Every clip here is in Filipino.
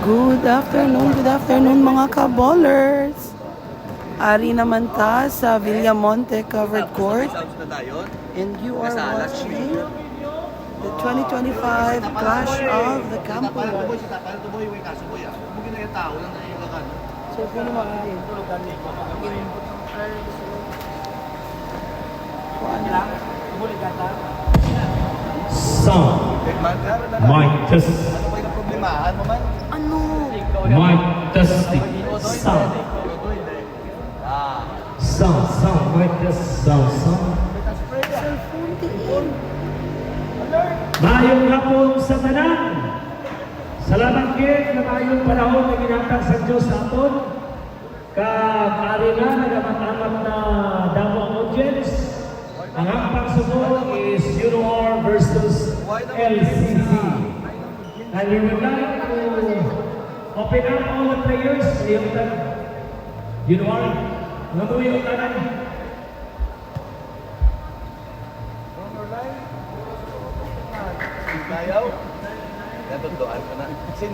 Good afternoon mga ka-ballers. Ari naman ta sa Villamonte Covered Court. And you are watching the 2025 Clash of the Campo. So, sino maaari? Sound. Mic test. Ano? Mic testing. Sound. Sound. Mic test. Sound. Cellphone tiin. Mayong hapon sa tanan. Salamat kayo na mayong panahon na ginatang sa Diyos sa aton. Kaari na nagamatanap na damo ang audience. Ang hampang sunod is UNOR versus LCC. And we would like to open up all the players. UNOR, ngamuyo yung tanan.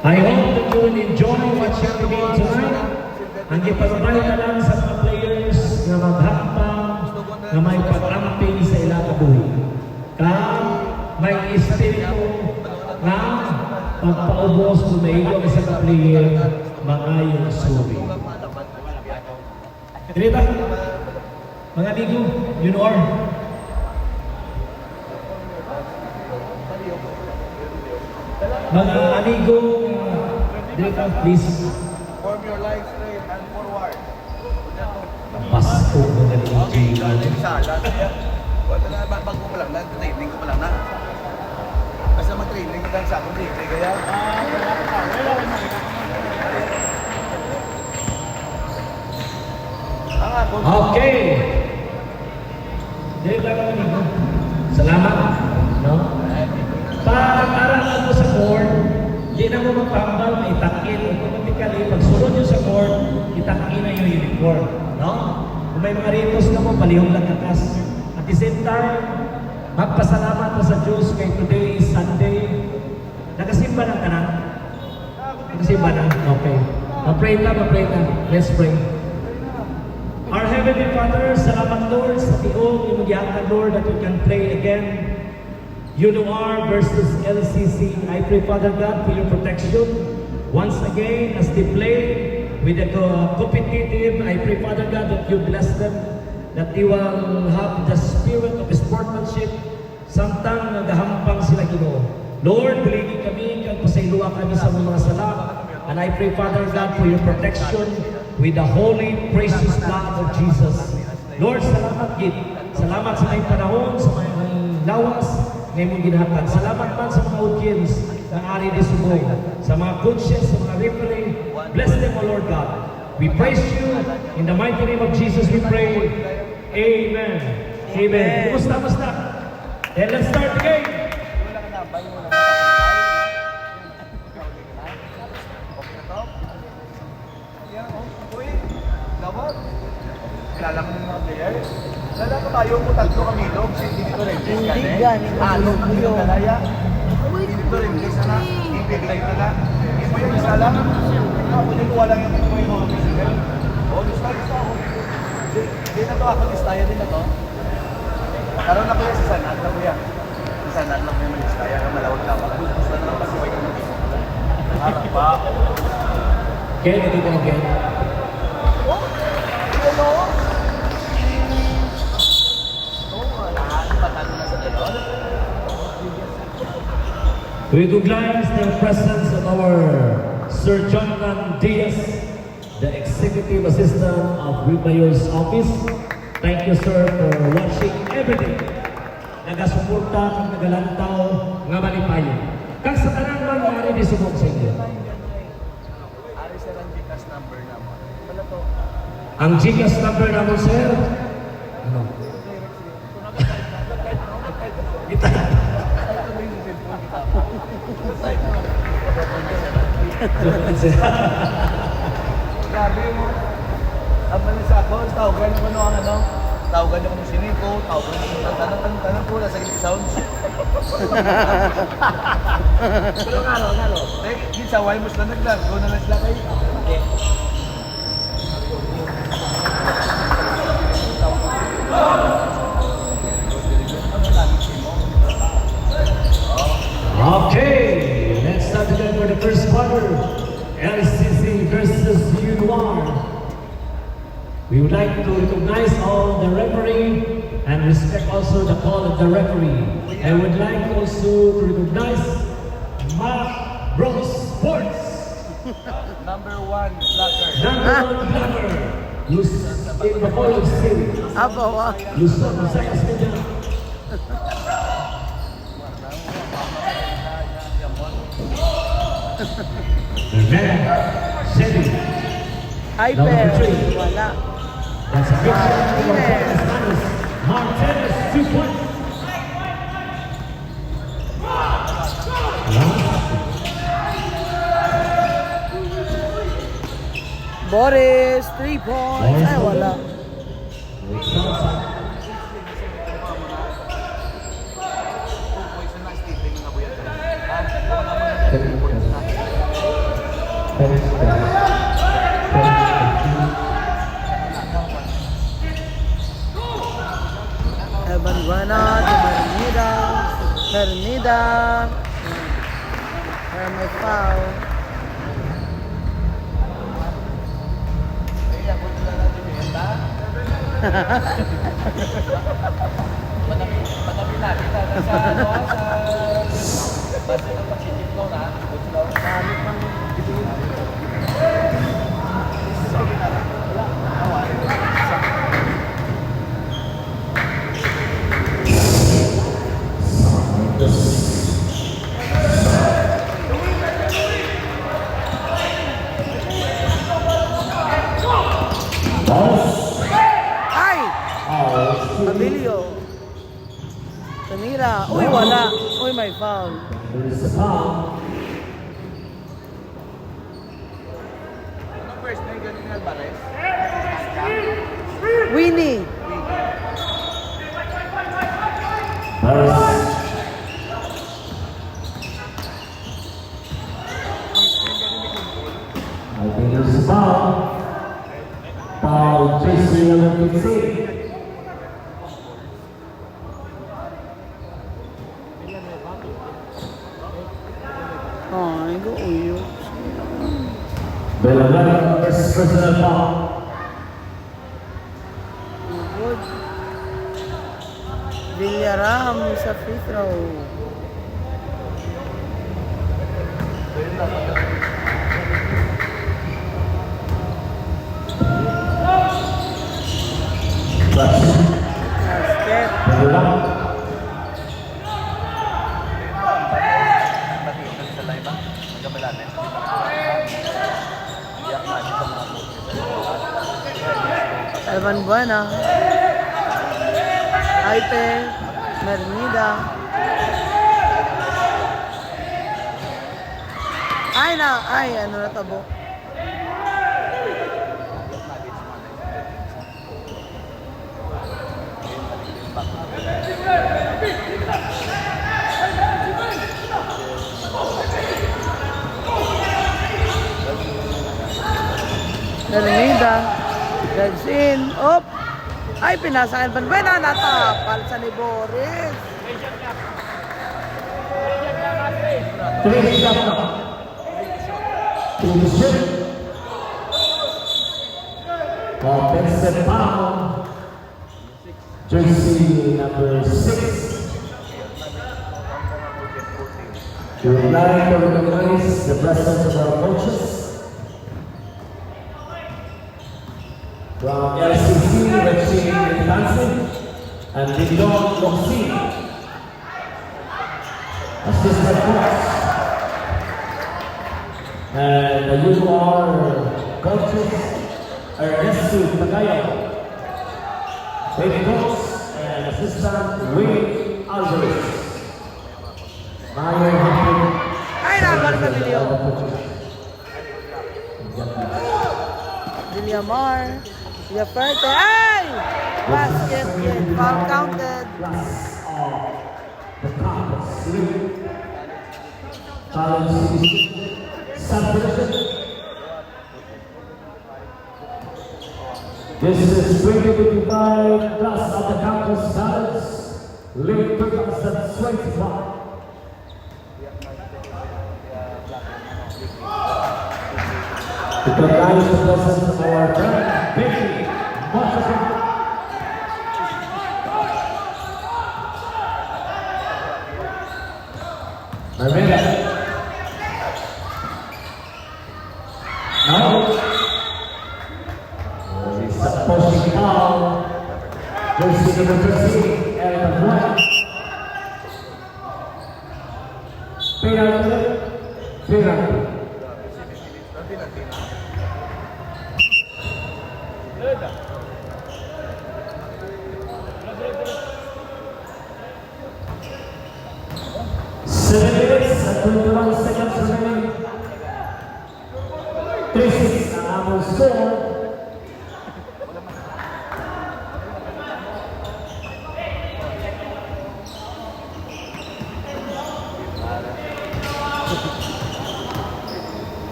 I hope that you will enjoy watching the game tonight. Ang ipagmahal na lang sa mga players na maghampang na may pag-amping sa ilang kabuhi. May espiritu na pagpaubos kung naigaw sa mga player mangayong suri. Dirita, mga amigo, UNOR. Mga amigo, dirita, please. Form your line straight and forward. Pasko mo na rin, Jay. Wala na, bago ko lang na, training ko pa lang na. Kasi mag-training lang sa akong training kaya. Okay. Dito lang amigo. Salamat. No? Pag-aral mo sa court, hindi na mo magpambal, maitakil. Automatically, pag sunod nyo sa court, itakil na yung uniform. No? Kung may mga ritos na mo, palihong lang kakas. At the same time, magpasalamat mo sa Diyos kay today is Sunday. Nakasimba na ka na? Nakasimba na? Okay. Ma-pray na. Let's pray. Our Heavenly Father, salamat Lord sa tiong imugyatan Lord that we can play again. UNOR versus LCC. I pray Father God for your protection. Once again, as they play with the competitive, I pray Father God that you bless them, that they will have the spirit of sportsmanship. Samtang nagahampang sila Ginoo. Lord, biligi kami, kag pasayloa kami sa mga sala. And I pray Father God for your protection with the holy, precious blood of Jesus. Lord, salamat gid. Salamat sa may panahon, sa may lawas, ngayong ginhatag. Salamat man sa mga audience ng Ari de Subo, sa mga coaches, sa mga referee. Bless them, O Lord God. We praise you. In the mighty name of Jesus we pray. Amen. Amen. Kumusta? Then let's start the game. Kilala mo yung mga player? Lala ko tayo mo tatlo kami dog, hindi dito rin. Hindi ganing Ano mo yung kalaya? Dito rin, isa na. Ibigay ka na. Iba yung isa lang. Punutuwa lang yung ito yung mga. Oo, lista ako. Di na to ako, listaya din na to. Karoon na ko yan, sisanad na ko yan. Sisanad na ko yung listaya, malawag-lawag. Gusto na lang pasibay ko ng dito. Harap pa. Okay, nandito na again. Oh, ano? We recognize the presence of our Sir Jonathan Diaz, the Executive Assistant of Mayor's Office. Thank you, sir, for watching everything. Nagasuporta kang nagalantaw nga malipayo. Kag sa tanan man maaari di subok sa inyo. Ari sa lang Gcash number naman. Wala to. Ang Gcash number naman, sir. Ano? Kita. Grabe mo. Ang malis ako, tawagan mo ano ang ano. tawagan niyo kung siniko, tawagan niyo kung tanang po, nasa gilid sounds. Pero ngalo. Eh, kinsa, why mo sila naglag? Go na lang sila kayo. Okay. Okay, let's start again for the first quarter. LCC versus UR. We would like to recognize all the referee and respect also the call of the referee. I would like also to recognize Mark Bros Sports. Number 1, blocker. Number one blocker, who's in the following series. Abawa. Luzon, Visayas, Mindanao. Rivera, Shelly. Hyper. Wala. That's a big shot for Martinez. Martinez. Martinez, 2 points. Boris, 3 points. Ay, wala. Evan Buena, Ternida. Where my foul? Madami na, kita sa ano, sa base ng pagsitip ko na. Dami pang Ay! Abilio. Tamira. Uy, wala. Uy, may foul. There's a foul. Anong first name ganun ni Alvarez? Winnie. I think there's a foul. Foul, Jason Olympic. Ay, go uyo. Belagana versus personal foul. Good. Villaram sa free throw. Basket. Belagana. Pati yung sa live ba? Magkamalami. Iyak na sa mga Alvan Buena. Aipe. Mernida. Ay na, ay, ano na tabo. Mernida. Drives in. Op. Ay, pinasa Alvan Buena. Natapal sa ni Boris. Three shot. To the strip. Offensive foul. Jersey number 6. We would like to recognize the presence of our coaches from LCC, Regine Hansen, and Dindon Moxie. Assistant coach. And the UR coaches, Ernesto Tagayo. Head coach and assistant Wayne Alvarez. Mayor Hampton. Ay, nabar sa video. Villamar. Villaferte. Ay! Basket with foul counted. Plus of the campus. Challenge subdivision. This is 2025 class of the campus challenge. Late 2021. To recognize the presence of our friend, Becky Montserrat. Rivera. Now, it's a pushing foul. Jersey number 13, Elton White. Penalty. Penalty. Seven minutes at 21 seconds remaining. 3-6 ang among score.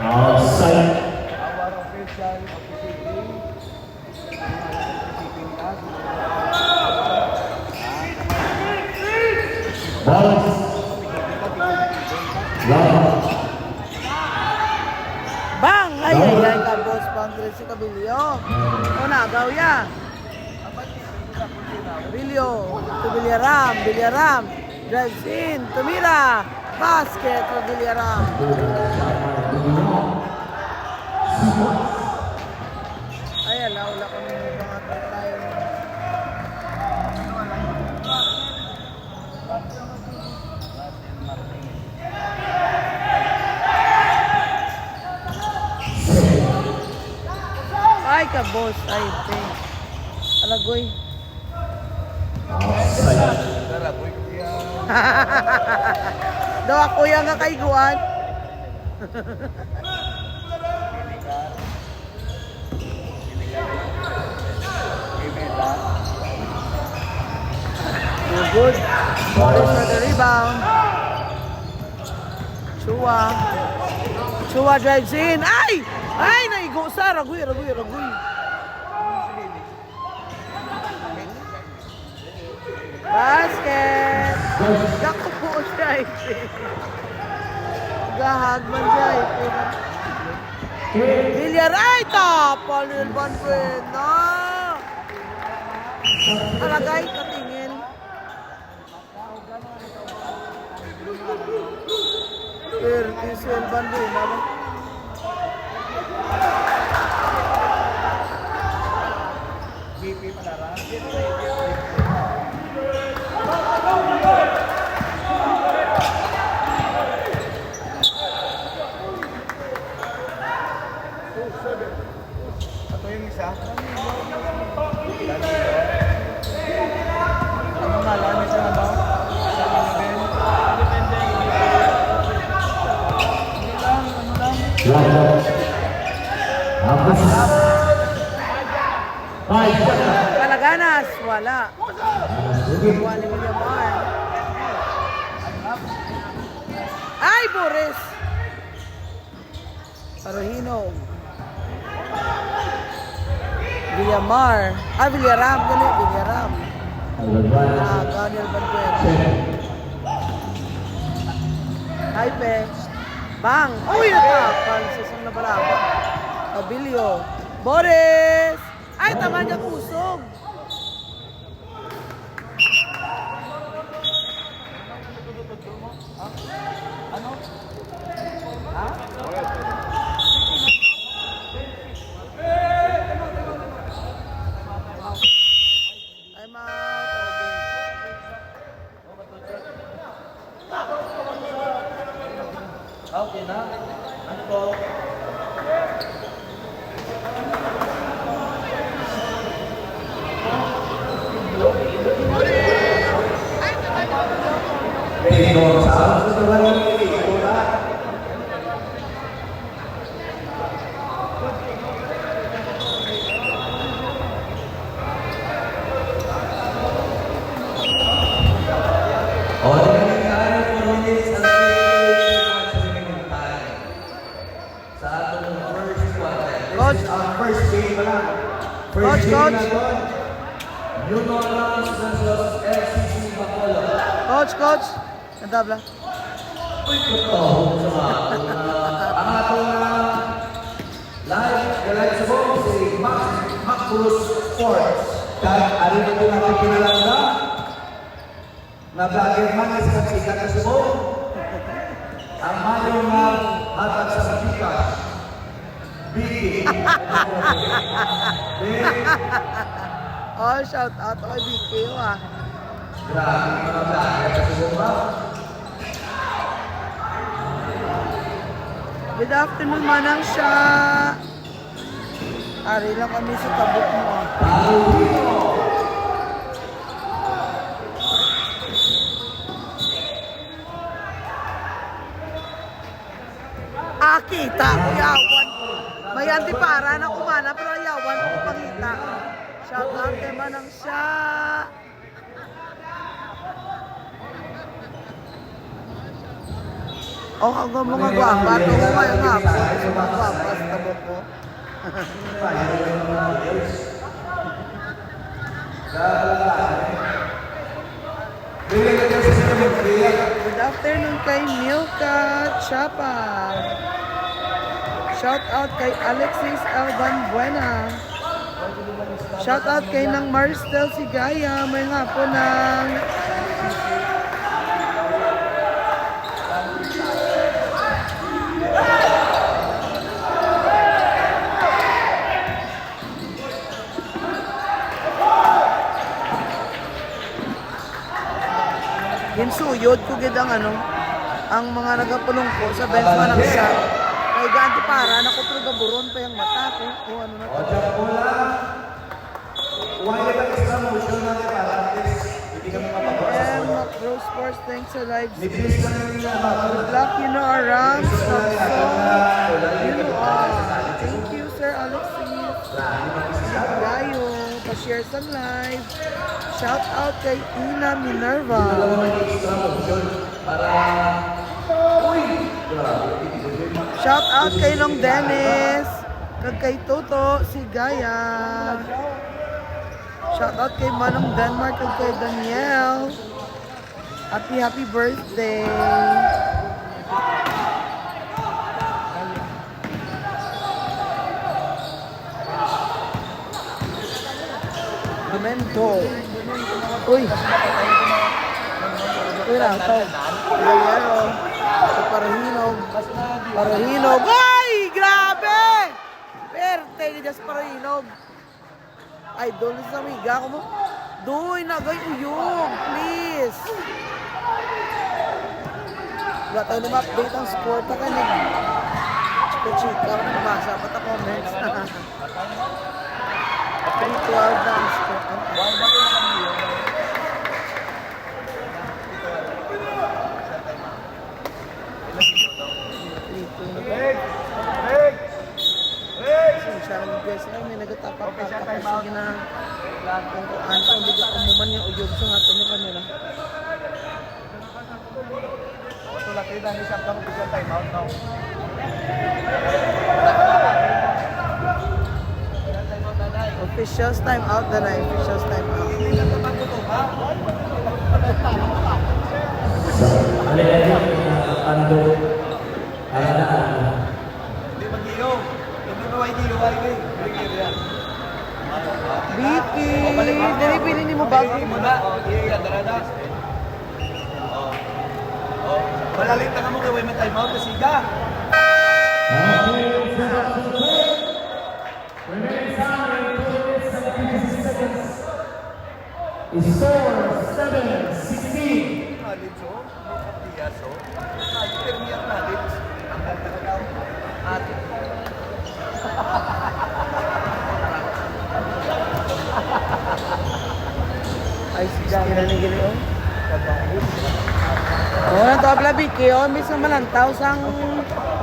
Outside. Our official Balance. Love. Bang! Ay, ka boss boundary si Cabilio. Una, Gawya. Cabilio. To Villaram. Drives in. Tumira. Basket for Villaram. Ay, ala ko ng mga tayo. Ay, ka boss. Ay, thanks. Alagoy. Outside. Daw ako yung nga kaiguan. Good. Morris for the rebound. Chua drives in. Ay! Ay! Naigo sa. Ragoy. Basket! Dako po siya eh. Gahagman siya eh. Villar, tapal ni Van Buena. Alagay, katingin. Curtis Van Buena ba? Ito yung isa. Ano nga, lalo siya na ba? Kalaganas, wala. Wala ni Villamar. Ay, Boris! Arohino. Villamar. Ah, Villaram. Ganun, Villaram. Ah, Daniel Banquero. Hi, Pe. Bang! Uy, natapal sa isang nabalaba. Abilio. Boris! Ay, tama niya kusog. Ay, Okay na. Ano po? coach. Coach. Nadabla. Ang atong live sa buong si Mac Cruz Sports. Kaya alin na po natin kinalala na vlogger man is kasikat na subo. Ang mayong hatag sa Magikas. Biki. Oh, shout out kay BK ah. Grabe mga vlogger sa subo ba? Good afternoon, Manang siya. Ari lang kami sa tabok mo. Kita ko yawan. May antipara na kumana pero yawan ko pangita. Shout out kay Manang siya. Oh, hanggang mga gwapa. Ito ko ngayon nga po. Mga gwapa sa tabok ko. Good afternoon kay Milka Chapa. Shout out kay Alexis Alban Buena. Shout out kay nang Maristel Sigaya. May hapon ng ginsuyod ko gid ang ang mga nagapulong ko sa bench man ng siya. Kay ganti para nakutro gaburon pa yung mata ko. O ano na to. Wala lang extra motion natin para at least hindi kami mapapasa. Macro Sports, thanks sa live stream. Nibis na rin na Good luck, you know our Rams. You are. Thank you, Sir Alexis. Gayo, pa-share sa live. Shout out kay Ina Minerva. Shout out kay Long Dennis. Kag kay Toto, si Gaya. Shout out kay Manong Denmark kag kay Daniel. Happy birthday. Memento. Uy lang ito. Galero. Parahinog. Ay! Grabe! Perte ni Jas Parahinog. Ay, doon sa amiga ko mo. Doy, nagay uyog. Please. Wala tayo na ma-update ang score. Taka niya. Chika-chika. Mabasa pa ta comments. 3-12 na ang score. Siya nag-guess na may nagatapak-tapak sige na kung ano hindi ka umuman yung uyog sa nga niya kanila. So, laki na isang kang official timeout now. Officials time out na na. Officials time out. Hindi mag-ilong. Hindi mo mag-ilong. Vicky! Dali pinin mo bago. Iya, darada. Malalit na mo kay may timeout kasi ka. Score 7-16. Malitso, Tiaso. Permiyak natin. Ate. Ay, sige na nagili oh. Oh, nato abla Vicky oh. Miss na malantaw sang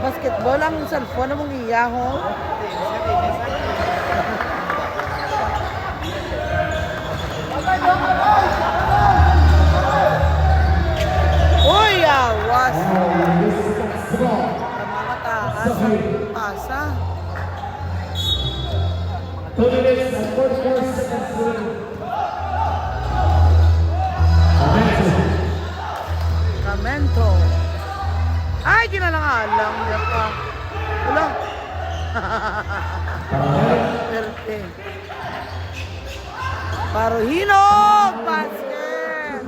basketball ang cellphone na mong iyaho. Uy, awas! Mga taas, asa. 2 minutes 44 seconds to win. Amazing. Camento. Ay, ginalangalang niya pa. Wala. Perte. Paruhinog! Basket!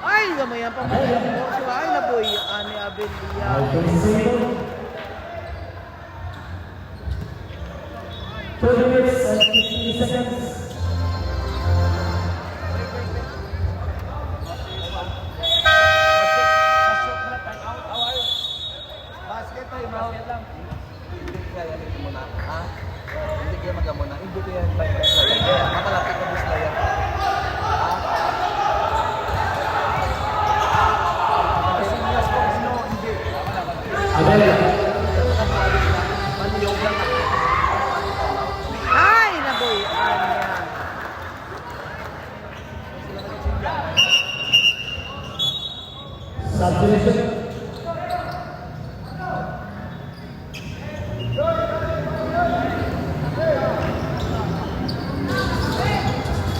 Ay, gamayan pa mo. Ay, naboy. Ani Abelia. Minutes and 15 seconds. Basket tayo, basket lang. Hindi kaya nito muna. Ha? Hindi kaya magamuna. Hindi kaya makalapit na bus na yan. Ha? Sinyas po, no, hindi. Abel. Maniyog lang ako. Ay, naboy. Ani. Subdivision.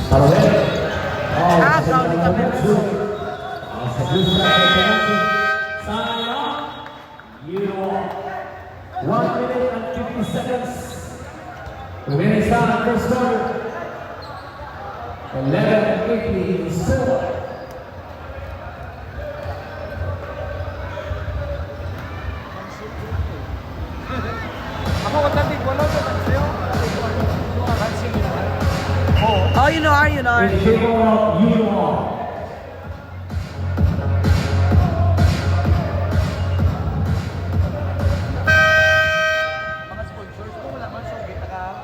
Parabel. Ah, Claudio Camento. Sayang. You are 1 minute and 50 seconds. The winning start first quarter. 11-80 is score. Ako, katabig, wala ko ba sa'yo? Oh, you know, you know. In favor of Union. Mga sponsors ko, wala man so kita ka.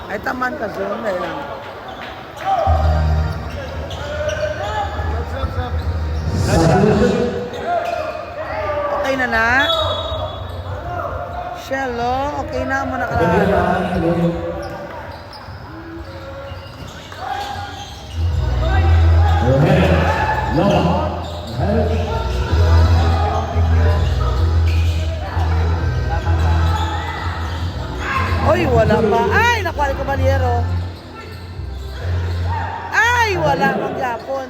Ay, taman ka zoom na lang. Okay na na? Shello, okay na mo nakalala. Oy, wala pa. Ay, nakuha ko Baliero. Ay, wala magyapon.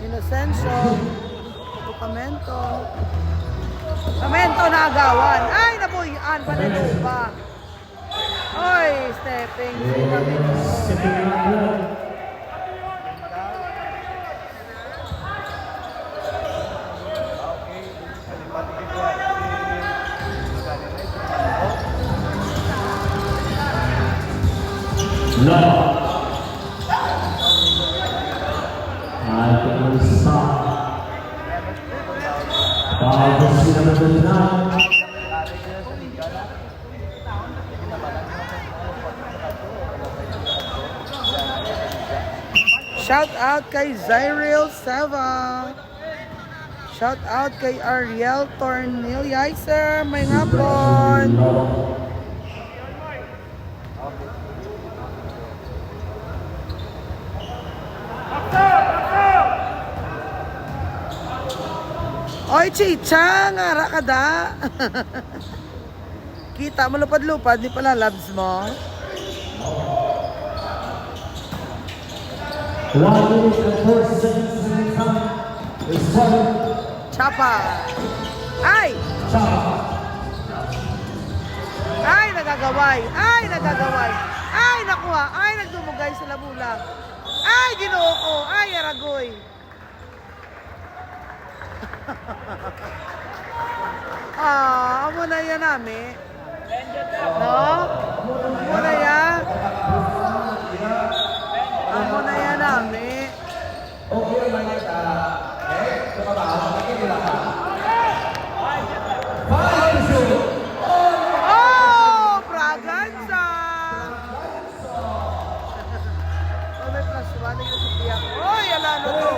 Inocencio. Camento. Camento na agawan. Ay, nabuyan pa na lupa. Oy, stepping. Si Camento. No. I can stop. Shout out kay Zyril Seva. Shout out kay Ariel Tornilizer. May ngapon. Oy, chicha, ngara ka da. Kita mo lupad-lupad, di pala labs mo. 1 minute and 40 seconds to time. It's time. Chapa. Ay! Chapa. Ay, nagagaway. Ay, nagagaway. Ay, nakuha. Ay, nagdumugay sa labula. Ay, ginoo ko. Ay, aragoy. Amo na yan namin. No? Amo na yan. Amo na yan namin. Oh, Braganza! Oh, may plus 1 yung sa tiyak. Oy, alano to.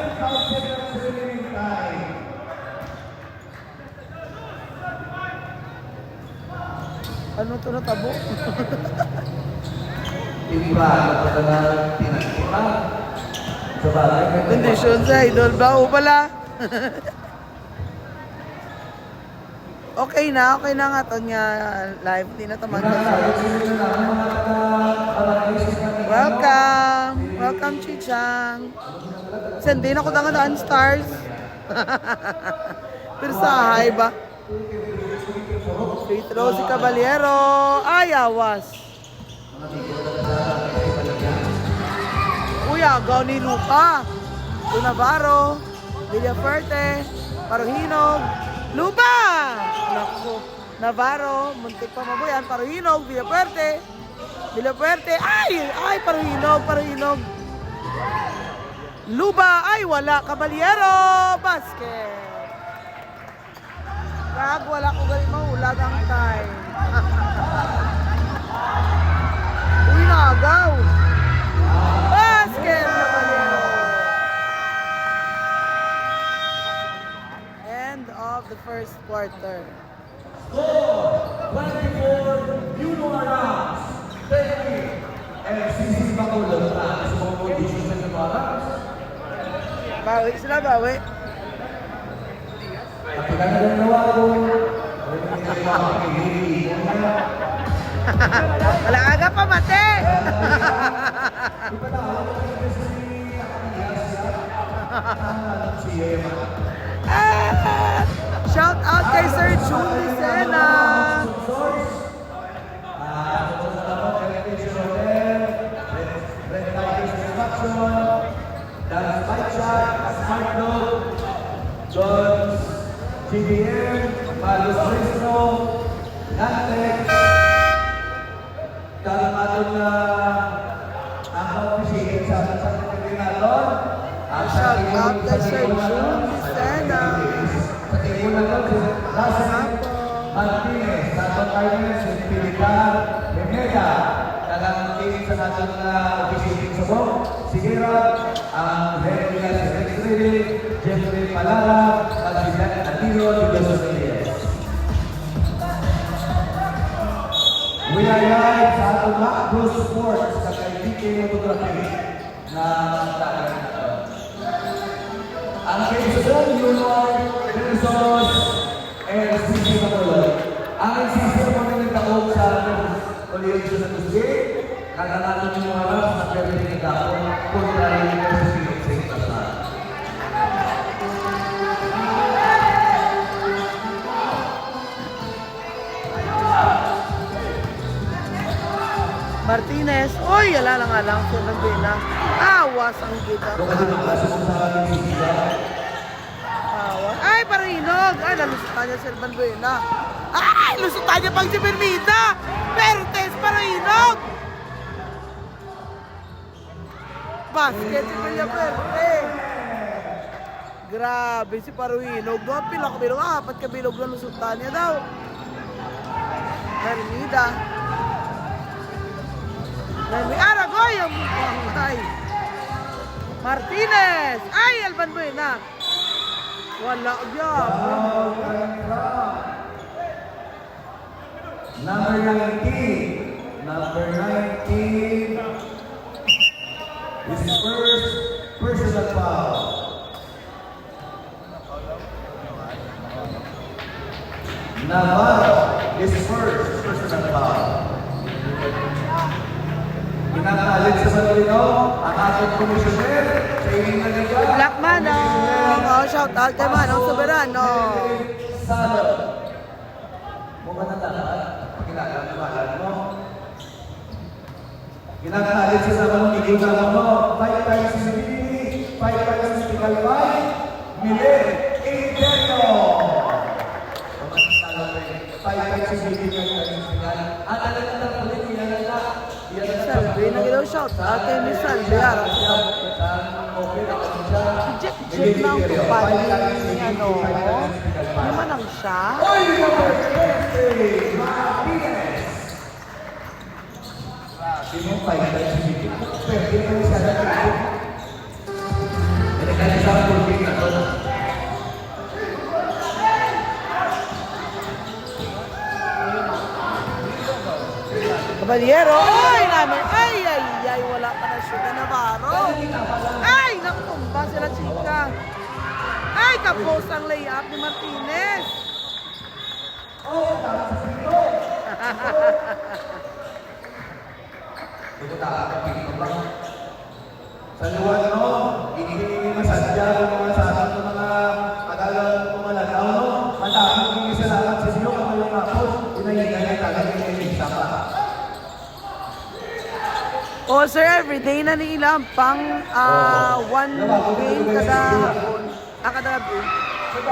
Paano ito natabo? Iba, talaga na pinagkipa. Sa bagay, Kondisyon sa idol ba? O pala? Okay na nga ito niya live. Di na ito Welcome! Welcome, Chichang! Hindi na ko daan stars. Pero sa high ba? Free throw si Caballero. Ay, awas. Uy, agaw ni Luca. Si Navarro. Villafuerte. Paruhinog. Lupa! Naku. Navarro. Muntik pa mabuyan. Paruhinog. Villafuerte. Villafuerte. Ay, Paruhinog. Luba. Ay, wala. Caballero. Basket. Kag wala ko galing mahulag ang time. Uy, nagaw. Basket na Caballero. End of the first quarter. Score 24 Yunoarams. Thank you. LCC Bacolod na sa mga conditions ng Yunoarams. Bawi sila, bawi. At pinagagawa ko, Wala aga pa mate. Shout out kay Sir June Lucena. John GBM, Malos Rizno, Nantex, dalam aton na ang officiate sa natin. Shout out kay Sir June Lucena. Sa timulan ko, si Rasen Martinez, sa aton Carmen, si Pilitar Hemeda, dalang team sa natin na officiate sa Bong, si Gerard, ang head nila si Rex Reilly, Jeffrey Palara, at si Jack Atiro, de los Reyes. We are live sa atong Macro Sports sa kay DK Photography na tagal na. Ang Quezon, Junior, Quezon, LCC Bacolod. Ang LCC po na nagtaog sa College sa Tuesday, kada natin yung mga sa Perlin ng Dapon, kontra yung University of St. Basta. Martinez. Uy, ala lang. Sunod na. Awas ang kita. Awas. Ay, Paruhinog. Ay, nalusutan niya si Elban Buena. Ay, lusutan niya pang si Permita. Pertes, Paruhinog. Basket si Villaperte. Grabe si Paruhinog. Doon, pila ka bilog. Apat ka bilog na lusutan niya daw. Permita. Aragoy ang buhay. Martinez. Ay, Elban Buena. Wala yan. Number 19. This is first personal foul. Navarro, this is first personal foul. Pinakalit sa Balino, ang ating komisyoner sa inyong naliga. Black Manong. Oh, shout out kay Manong Soberano. Salo. Mukha na lahat. Pakilala mo. Pinakalit sa Balino, iguna mo. 5 times si Bibi, 5 times si Kalbay, Miller, Inferno. 5 times si Bibi, 5 times si Kalbay. At alam na ulit, yan na lang. Salve, nagilaw shout out kay Miss Salve. Araw siya. Jet na ang kumpanya ni ano. Hindi man ang siya. Sino 5 times si Bibi? Pwede kami sa natin. Kaya sa pulping na ito. Caballero. Ay, namin. Ay, wala pa na siya. Navarro. Ay, nakumba sila chika. Ay, kapos ang layup ni Martinez. Sa luwan, no? Hindi masadya ng mga sasat ng mga kagalang pumalataw, no? Matapos hindi salamat sa inyo kung yung kapos, inahinay talaga yung isa pa. Oh, sir, everyday na nila pang one game kada gabi. So,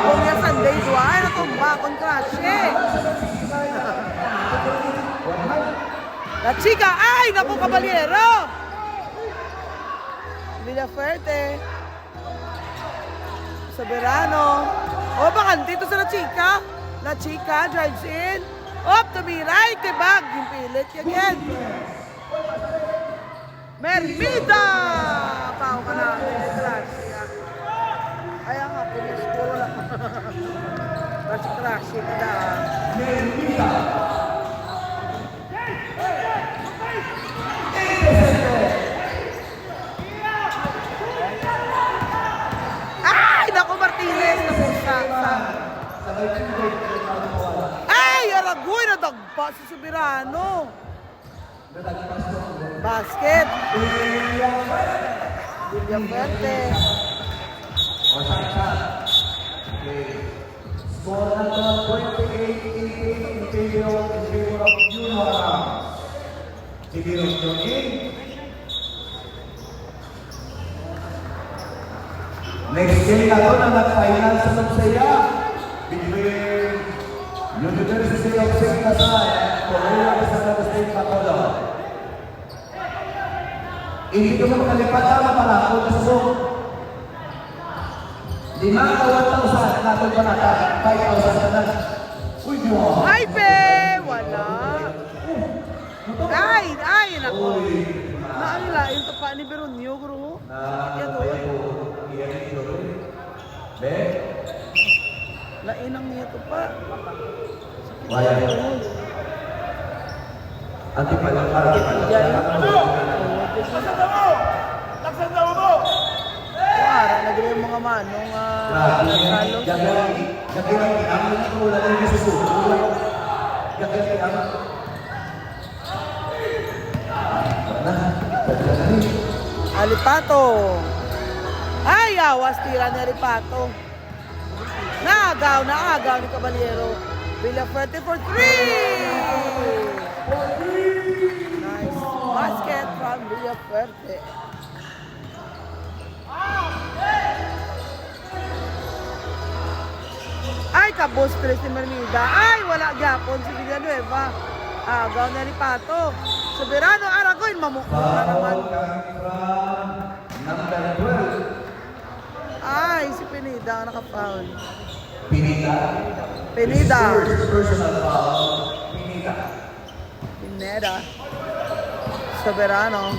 kung yung Sunday, ay, natumba, kontrasye. La chica, ay, naku, Caballero. Villafuerte. Soberano. Oh, bakante ito sa La Chica. La Chica drives in. Up to be right, tibag. Yung pilit again. Mermida! Pao ka na. Kaya nga, pinis ko lang. Crash kita. Mermida! Ay, naku, Martinez. Ay, Aragoy, nadagpa si Soberano. Basket. Villafuerte. Score number 28-18 in favor of Yunara. Sigurong jogging. Next game na ito na nag-final sa Nugsaya between University of St. Lasai and Correa San State Bacolod. Hindi ko makalipat na malako na sa book. 5 ka 1,000, natin pa nata, 5,000 na lang. Uy, di mo. Ay, pe! Wala. Ay, naku. Naalilain to pa ni Beronio, guro. Yan o. Lainang niya to pa. Wala. Anti pala. Laksan daw mo! Para, nagre yung mga manong halos. Alipato. Ay, awas tira ni Alipato. Naagaw ni Caballero. Villafuerte for 3! Nice basket from Villafuerte. Ay, kabos tres ni Mermida. Ay, wala gyapon si Villanueva. Agaw ni Alipato. Soberano, Aragoy, mamukha na naman. Number 12. Ay, si Pineda ang naka-foul. Pinida. First personal foul. Pinida. Pineda. Soberano.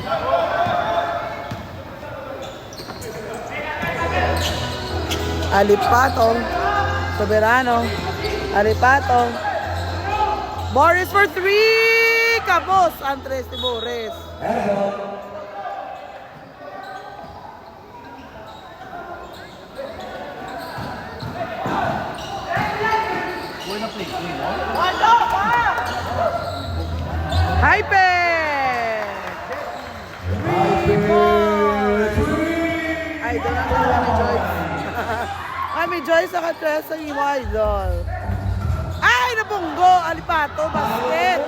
Alipato. Soberano. Alipato. Boris for 3! Kabos! Andres de Boris. Hype! 3 points! Ay, doon ang Mami Joyce. Mami Joyce sa katres sa imo, idol. Ay, nabunggo! Alipato, basket!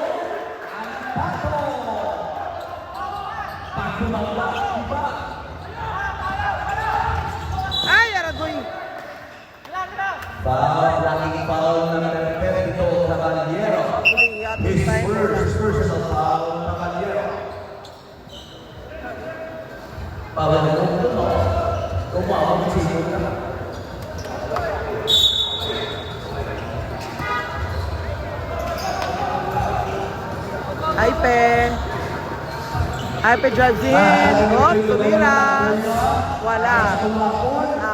Ay, Aragoy! Blocking foul number 10 to Caballero. His first personal foul, Caballero. Foul na ito, no? Kumawag ang sinog na. Hype drives in. Oh, tumira. Wala.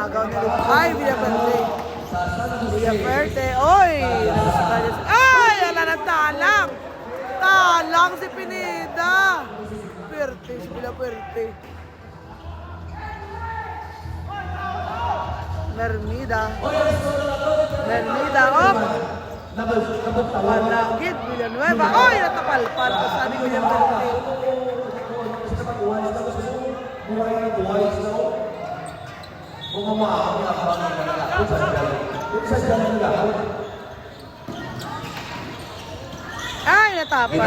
Agaw na rin. Ay, Villafuerte. Villafuerte. Oy! Ay, ala na talang. salang si Pineda. Puwerte, si Villa Puwerte. Mermida. Mermida, op! Panagid, Villanueva. Oy, natapalpal ko sabi ko yung Puwerte. Ay, natapal.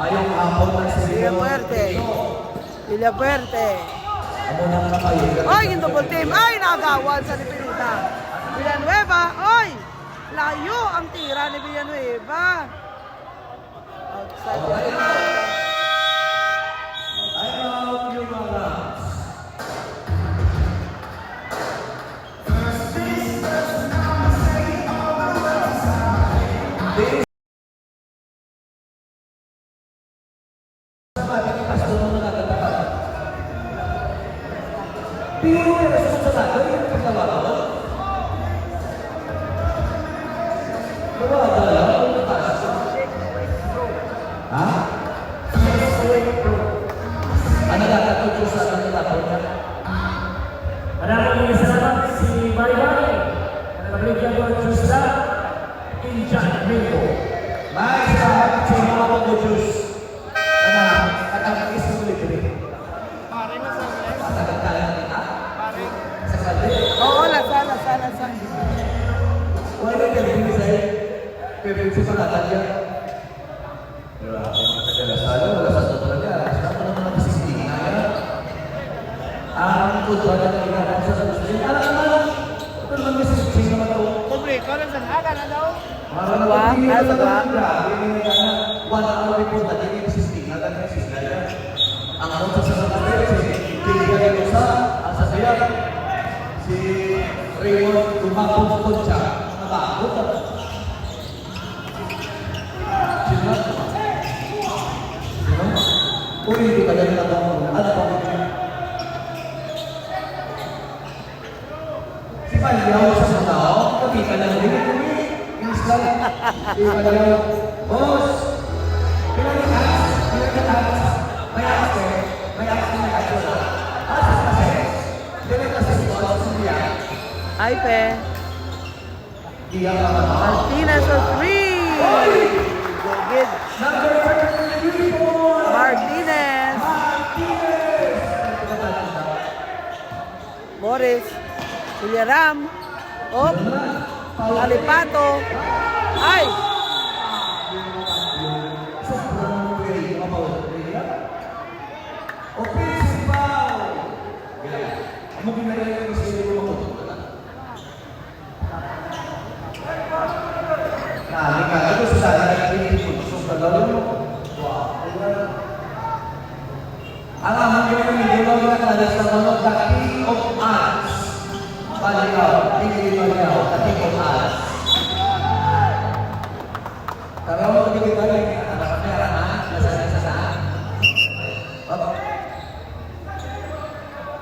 Mayong hapon na sa Villa Puwerte. Villa Puwerte. Oy, yung double team. Ay, nagawan sa ni Pineda. Villanueva. Oy, layo ang tira ni Villanueva. Outside the area. Maraming salamat si Marimari. Nabigyan ko ang Diyos na Injan Mingo. May salamat sa mga pag-Diyos. At ang isang libre. Oo, lasa. Wala ka rin sa'yo. Pero sa pagkatan niya. Wala sa sobrang niya. Saan mo naman ang sisingin na yan? Ang tutwa na kailangan sa sisingin. Alam. Ito naman may sisingin naman ito. Pobre, ikaw lang saan haga na daw? Marang one hour report na din yung sisingin. Ang sisingin niya. Ang ako sa sasabay, kailangan ko sa ang sasayan. Si Raymond Tumapong Concha. Nabagot na. Sino? Uy, hindi ka ganun ako. Ano pa? Si Palyaw sa Matao, kapita lang din. Install. Si Palyaw. Boss! Pinag-aas. May akas eh. May akas na may akas. Asas kasi. Dili kasi si Boss. Siya. Ay, pe. Iya ka naman. Martinez for 3. Go good. Number 34. Martinez. Morris. Villaram. Op. Alipato. Ay. Offensive foul. Ang ginagawa ko sa iyo mo. Ito sa dati so pagawin mo. Ang amang ginagawa ko na sa mga dati of us. Palyaw, hindi palyaw, dati of us. Pero mo dito tayo ang kamera ha, nasa. Up.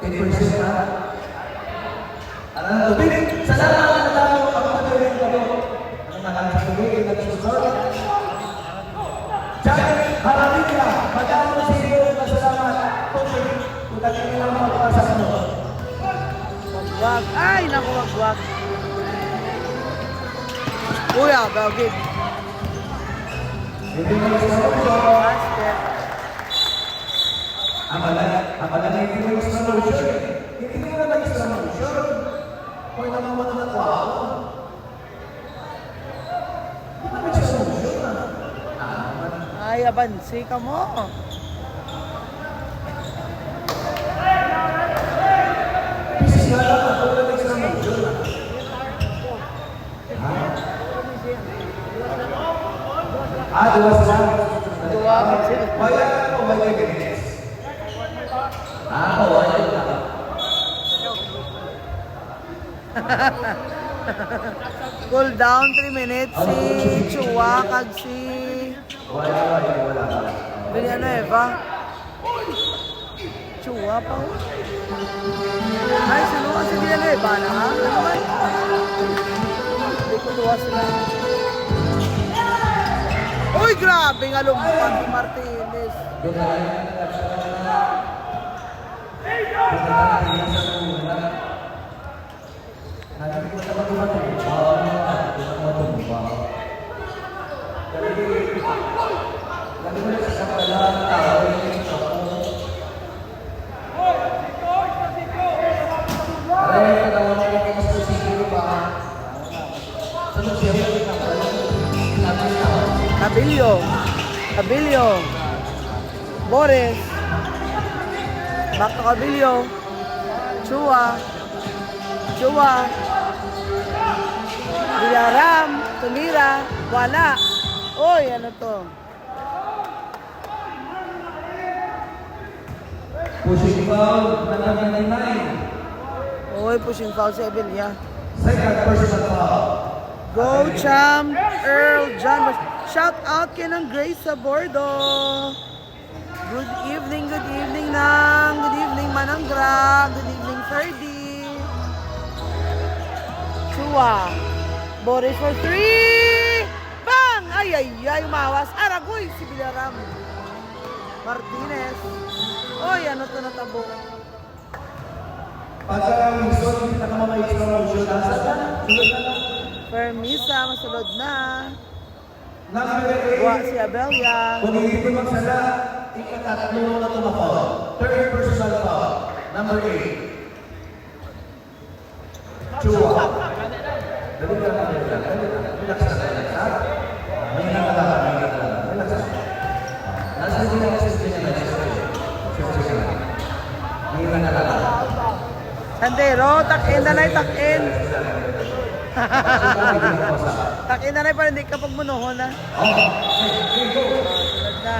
10% ha. Ano tubig? Salamat na tao ang patuloy ko. Nakakatuloy na susunod. Jack Haramilla, magkano sa iyo na salamat. Kung tayo lang mapasa mo. Wag. Ay, naku, wag. Kuya, gagid. Hindi mo sa Basket. Amala na hindi mo sa solution. Hindi mo na lang sa solution. Kung naman mo na kwa. Ay, abansi ka mo. Dua sila. Dua ka sila. Wala ko, wala ganyan. Wala ka. Cool down 3 minutes si Chua kag si Villanueva. Chua pa. Ay, sino ka si Villanueva na ha? Ano ba? Hindi ko luwa sila. Uy, grabe nga lumpan si Martinez. Abilio. Boris. Back to Abilio. Chua. Villaram. Tumira. Wala. Oy, ano to? Pushing foul, number 99. Oy, pushing foul si Abilia. Second personal foul. Go, champ! Earl John. Shout out kay ng Grace sa Bordo. Good evening nang. Good evening, Manangra. Good evening, Ferdy. Chua. Boris for 3. Bang! Ay, umawas. Aragoy, si Villaram. Martinez. Oy, ano to natabo? Pagka ang gusto, hindi na naman may promotion. Sulod na lang. Permisa, masulod na. Number Wa 8. si Abelia. Kung hindi ko magsala, ikatatlo na tumapaw. Third personal foul. Number 8. Chua. Dali ka na. Relax na. May nakalaban. Relax na. Nasa hindi na kasi siya na. May nakalaban. Sandero, takin na takin. Takin na para hindi ka pagmunuhon na. Tulad na.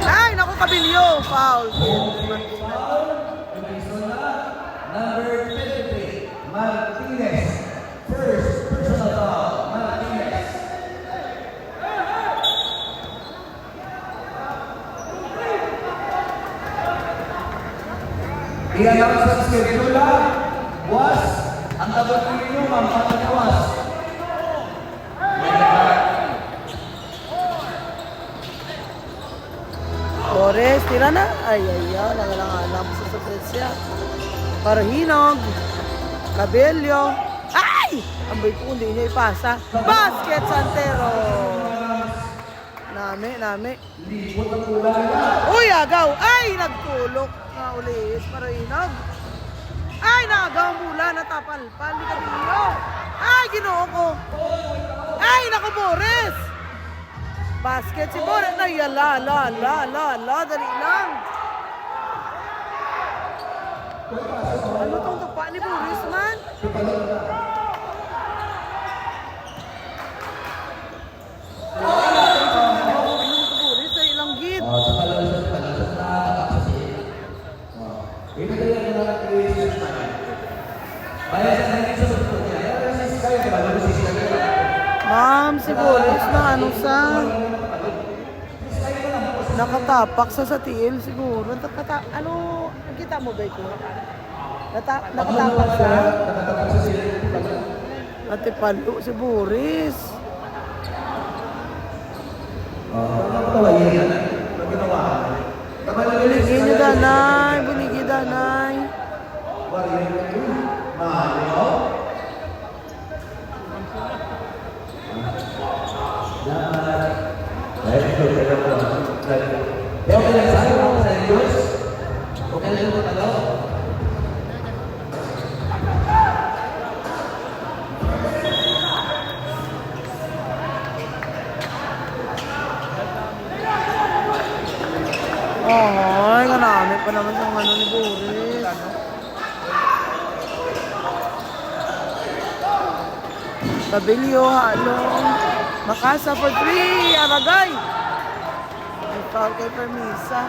Ay, naku, Kabilyo. Foul. Number 23, Martinez. First personal foul, Martinez. I-announce ang schedule was ang dapat ninyo, Ma'am Patawas. Torres, tira na. Ay, nangalang sa Sofresia. Parhinog. Cabello. Ay! Ang bay ko, hindi niya ipasa. Basket, Santero. Nami. Uy, agaw. Ay, nagtulok. Naulis, Parhinog. Ay, nagaw mula. Natapalpal. Ni Cabello. Ay, ginoo ko. Ay, naku, Boris. Basket si Boris. Ay, la. Dali lang. Ano tong tupa ni Boris man? Boris ay ilang gid. Ma'am, si Boris na ano sa nakatapak sa tiil siguro. Ano, kita mo ba ito? Nakatapak siya? Natipalo si Boris. Buligi niyo danay. Ay, kanami pa naman sa ano ni Boris. Cabello, halong. Makasa for 3, Aragay. Foul kay Permisa.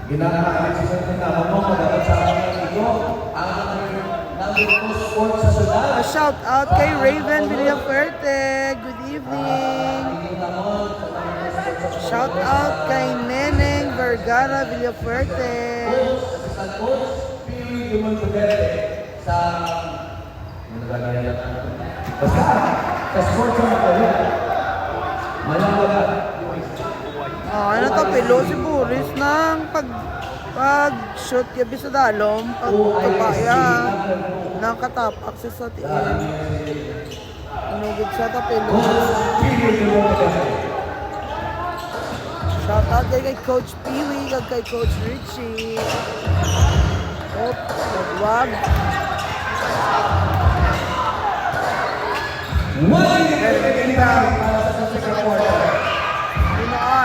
Ginagalit si Sir Tama mo, dapat sa akin ito, ang number 2 sport sa Sudan. A shout out kay Raven Villafuerte. Good evening. Shout out kay Neneng Vergara Villafuerte. Sa coach, Pili Dumon Duterte. Sa... Basta, sa sports na ako. Malawaga. Ano to, pilo si Boris ng pag-shoot yabi sa dalom, pag-tupaya, nakatapak siya sa tiil. Inugid siya tapilo. Shout out kay Coach Peewee, kay Coach Richie. Oop, wag.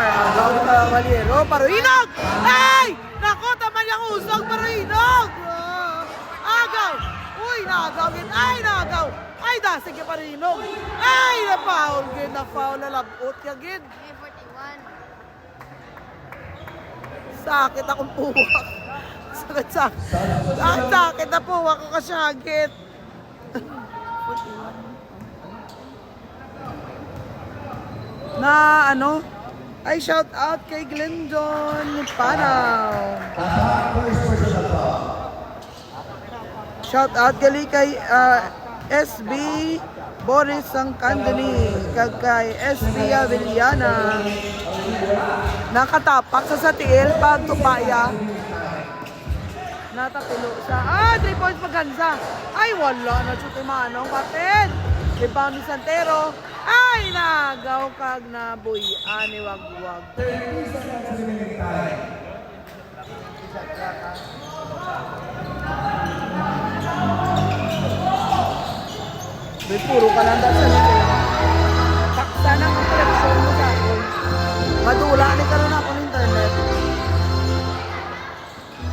Agaw ka Valero, Paruinog! Ay! Naku, taman yung usog, Paruinog! Agaw! Uy, naagawin! Ay, naagaw! Ay, dasig yung Paruinog! Ay, na-foul! Gid, na-foul, nalabot ka, Gid! May 41. Sakit akong puwak. Sakit na puwak ko kasyagit. Na ano? Ay, shout out kay Glendon Panaw. Shout out gali kay SB Boris Sangkandani, kay SB Avellana. Nakatapak sa tiil pag tupaya. Natapilo siya. 3 points maganza. Ay, wala na chuti manong kapit. Rebound ni Santero. Ay, nagaw kag na boy. Ani wag-wag. May puro ka lang dahil sa nito. Paksa na ang koleksyon mo sa akin. Madula, ni karoon ako ng internet.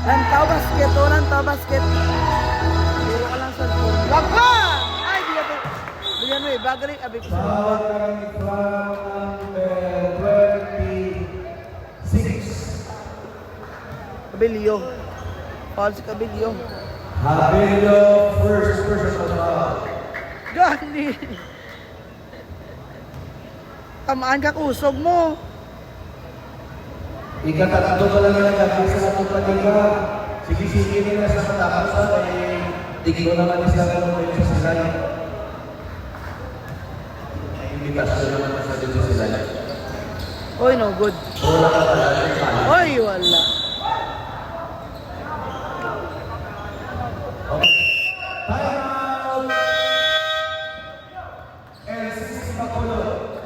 Lantaw basket, lantaw basket. Puro ka lang sa phone. Wag ka! Ay, biyan mo eh. Bagay, abig ko sa wag. Kabilio. Paul si Kabilio. Habelo, first person of Gani! Tamaan ka kusog mo. Ikatatlo ka lang na nagagawin sa atong paniga. Sige-sige nila sa matakasan ay tiglo naman isang kanunin sa silay. Ay, imitasyon naman sa dito sa silay. Oy, no good. Wala ka pala ng pala. Oy, wala. Time out! LCC Bacolod.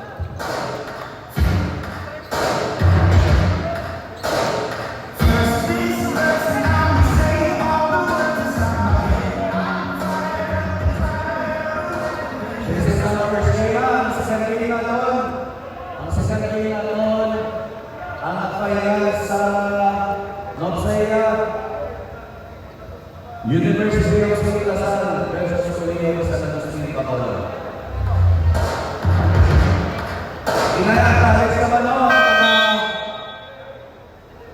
University of St. Lasal versus Colegio San Agustin Bacolod. Inayatalis naman o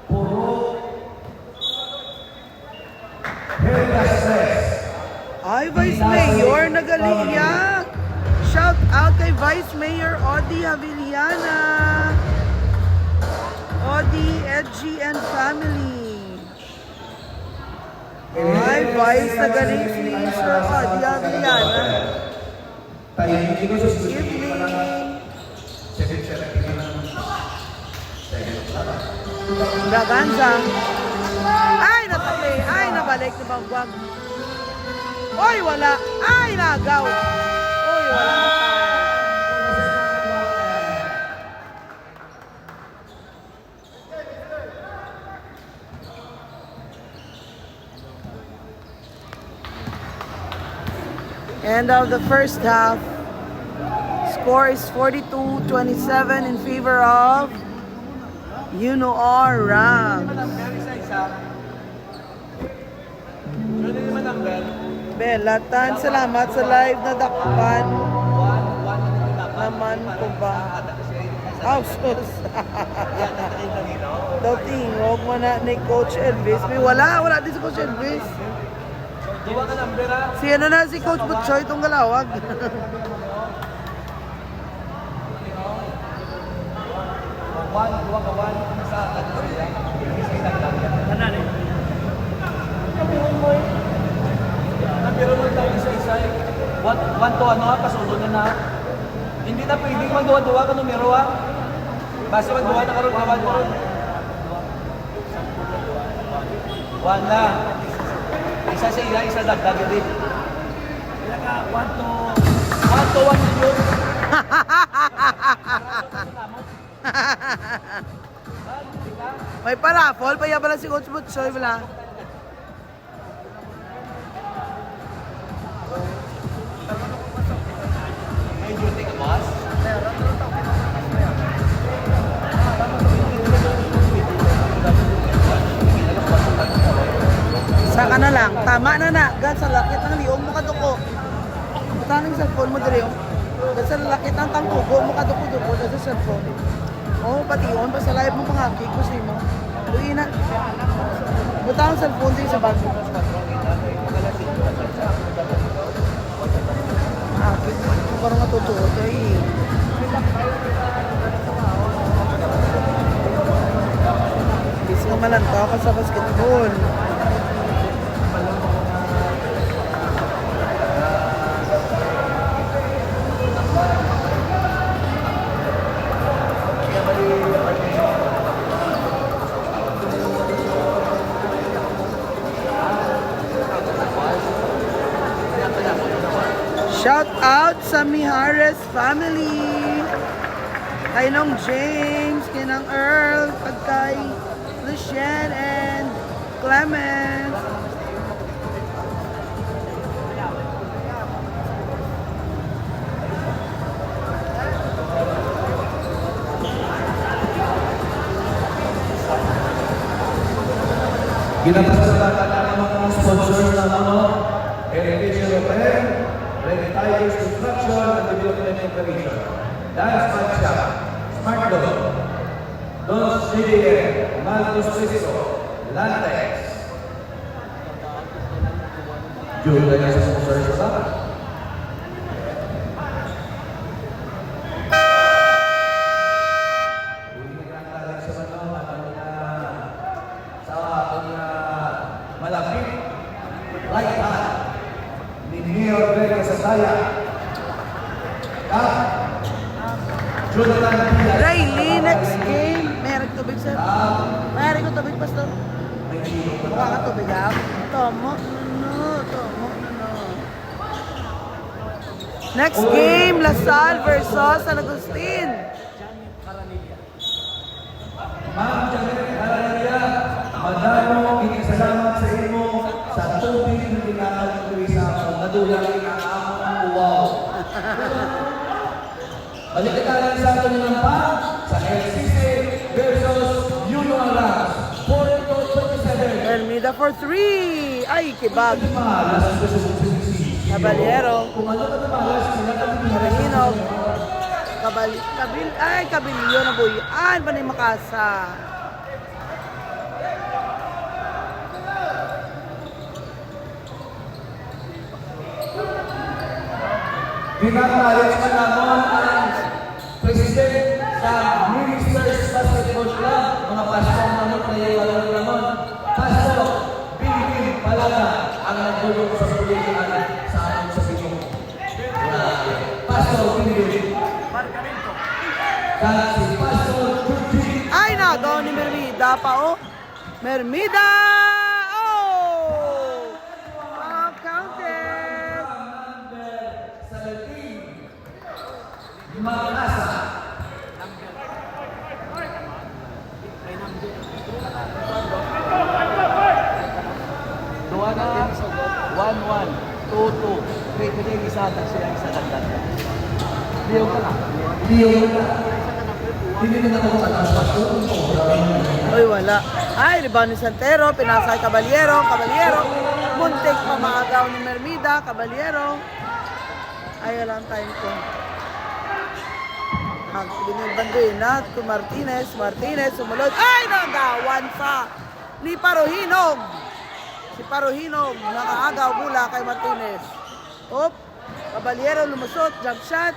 puro Helga Stress. Ay, Vice Mayor, nagaliya. Shout out kay Vice Mayor Odi Avellana. Odi, Edgy, and family. Ay, Vice, nagaling si Sir Odi Avellana. Tayo yung kino sa Evening. Braganza. Ay, natabi. Ay, nabalik ni Bangwag. Oy, wala. Ay, nagaw. Oy, wala na tayo. End of the first half. Score is 42-27 in favor of UNOR Rams. Belatan, salamat sa live na dakpan. Naman ko ba? Oh, sus. Yan, natakin lang ito. Dating, huwag mo na ni Coach Elvis. May wala din si Coach Elvis. Duwa ka number ha. Si ano na, si Coach Butchoy itong galawag. Duwa ka one. Sa ano sila. Isa lang. Ano rin? Nabiro mo tayo isa-isa eh. One to ano ha, pasunod na. Hindi na pwedeng magduwa-duwa ka numero ha. Basta magduwa na karoon ka one. One na. Isa sa iya, isa dagdag din. Kaya ka, 1 to... One to one yun. May paraffol, pa ba lang si Coach Butchoy, wala. May duty ka, boss? Saka na lang, tama na. Gan sa lakit ng liong mo kaduko. Tanong cellphone mo diri. Gan sa lakit ng tangkugo mo kaduko-duko sa cellphone. Oh, pati on pa sa live mo pangaki ko si mo. Uy na. Butang cellphone din sa bag. Ah, parang natutuwa to eh. Bis nga malanta ka sa basketball. Shout out sa Mijares family. Kay Nong James, kay Nang Earl, kay Lucien and Clement. Ginapasalatan ng mga sponsors ng Heritage Repair, Red Tigers Construction and Development Operation, Dance Match Shop, Smart Dog, Dos JDM, Malcos Cisco, Lantex. Juro na sa sponsors sa dapat. Malapit, right hand, ni Mayor Vega Sasaya, Jonathan Diaz, Riley, next game. Meron tubig sir. Meron ko tubig, pastor. Mukha ka tubig ha? Tomo, tomo. Next game, Lasal versus San Agustin. Ma'am Janet Aralia, madamo inisalamat sa imo sa tubig na ginagawa sa nadulang inaamang uwaw. Balikitaran sa ato ng pa sa LCC versus Union Rams, 4-27. Ermida for 3. Ay, kibag. Malas ang PCC. Caballero. Kung ano ka malas, sila kami Marinog. Kabilio na boy. An pa na makasa. Pinakalit ka naman ang president sa Ministers Basketball Club, mga pastor naman na yung alam naman. Pastor, Pilipin Palaga ang nagdulog sa pulihan sa ating sa Pino. Pastor Pilipin. Kasi Pastor Judy. Ay, nagaw ni Mermida pa oh. Mermida! Oh! Oh, counted! Number 17, Makasa. Duwa na, 1-1, 2-2. Pwede na yung isa na siya isa dagdag. Liyaw ka na. Liyaw ka na. Hindi na ako atas. Uy, wala. Ay, rebound ni Santero, pinasay Caballero, muntik pamagaw ni Mermida, Caballero. Ay, alam time ko. Magpilinig Banduina to Martinez. Martinez sumunod. Ay, nagawan sa ni Paruhinog. Si Paruhinog nakaagaw mula kay Martinez. Op, Caballero lumusot, jump shot.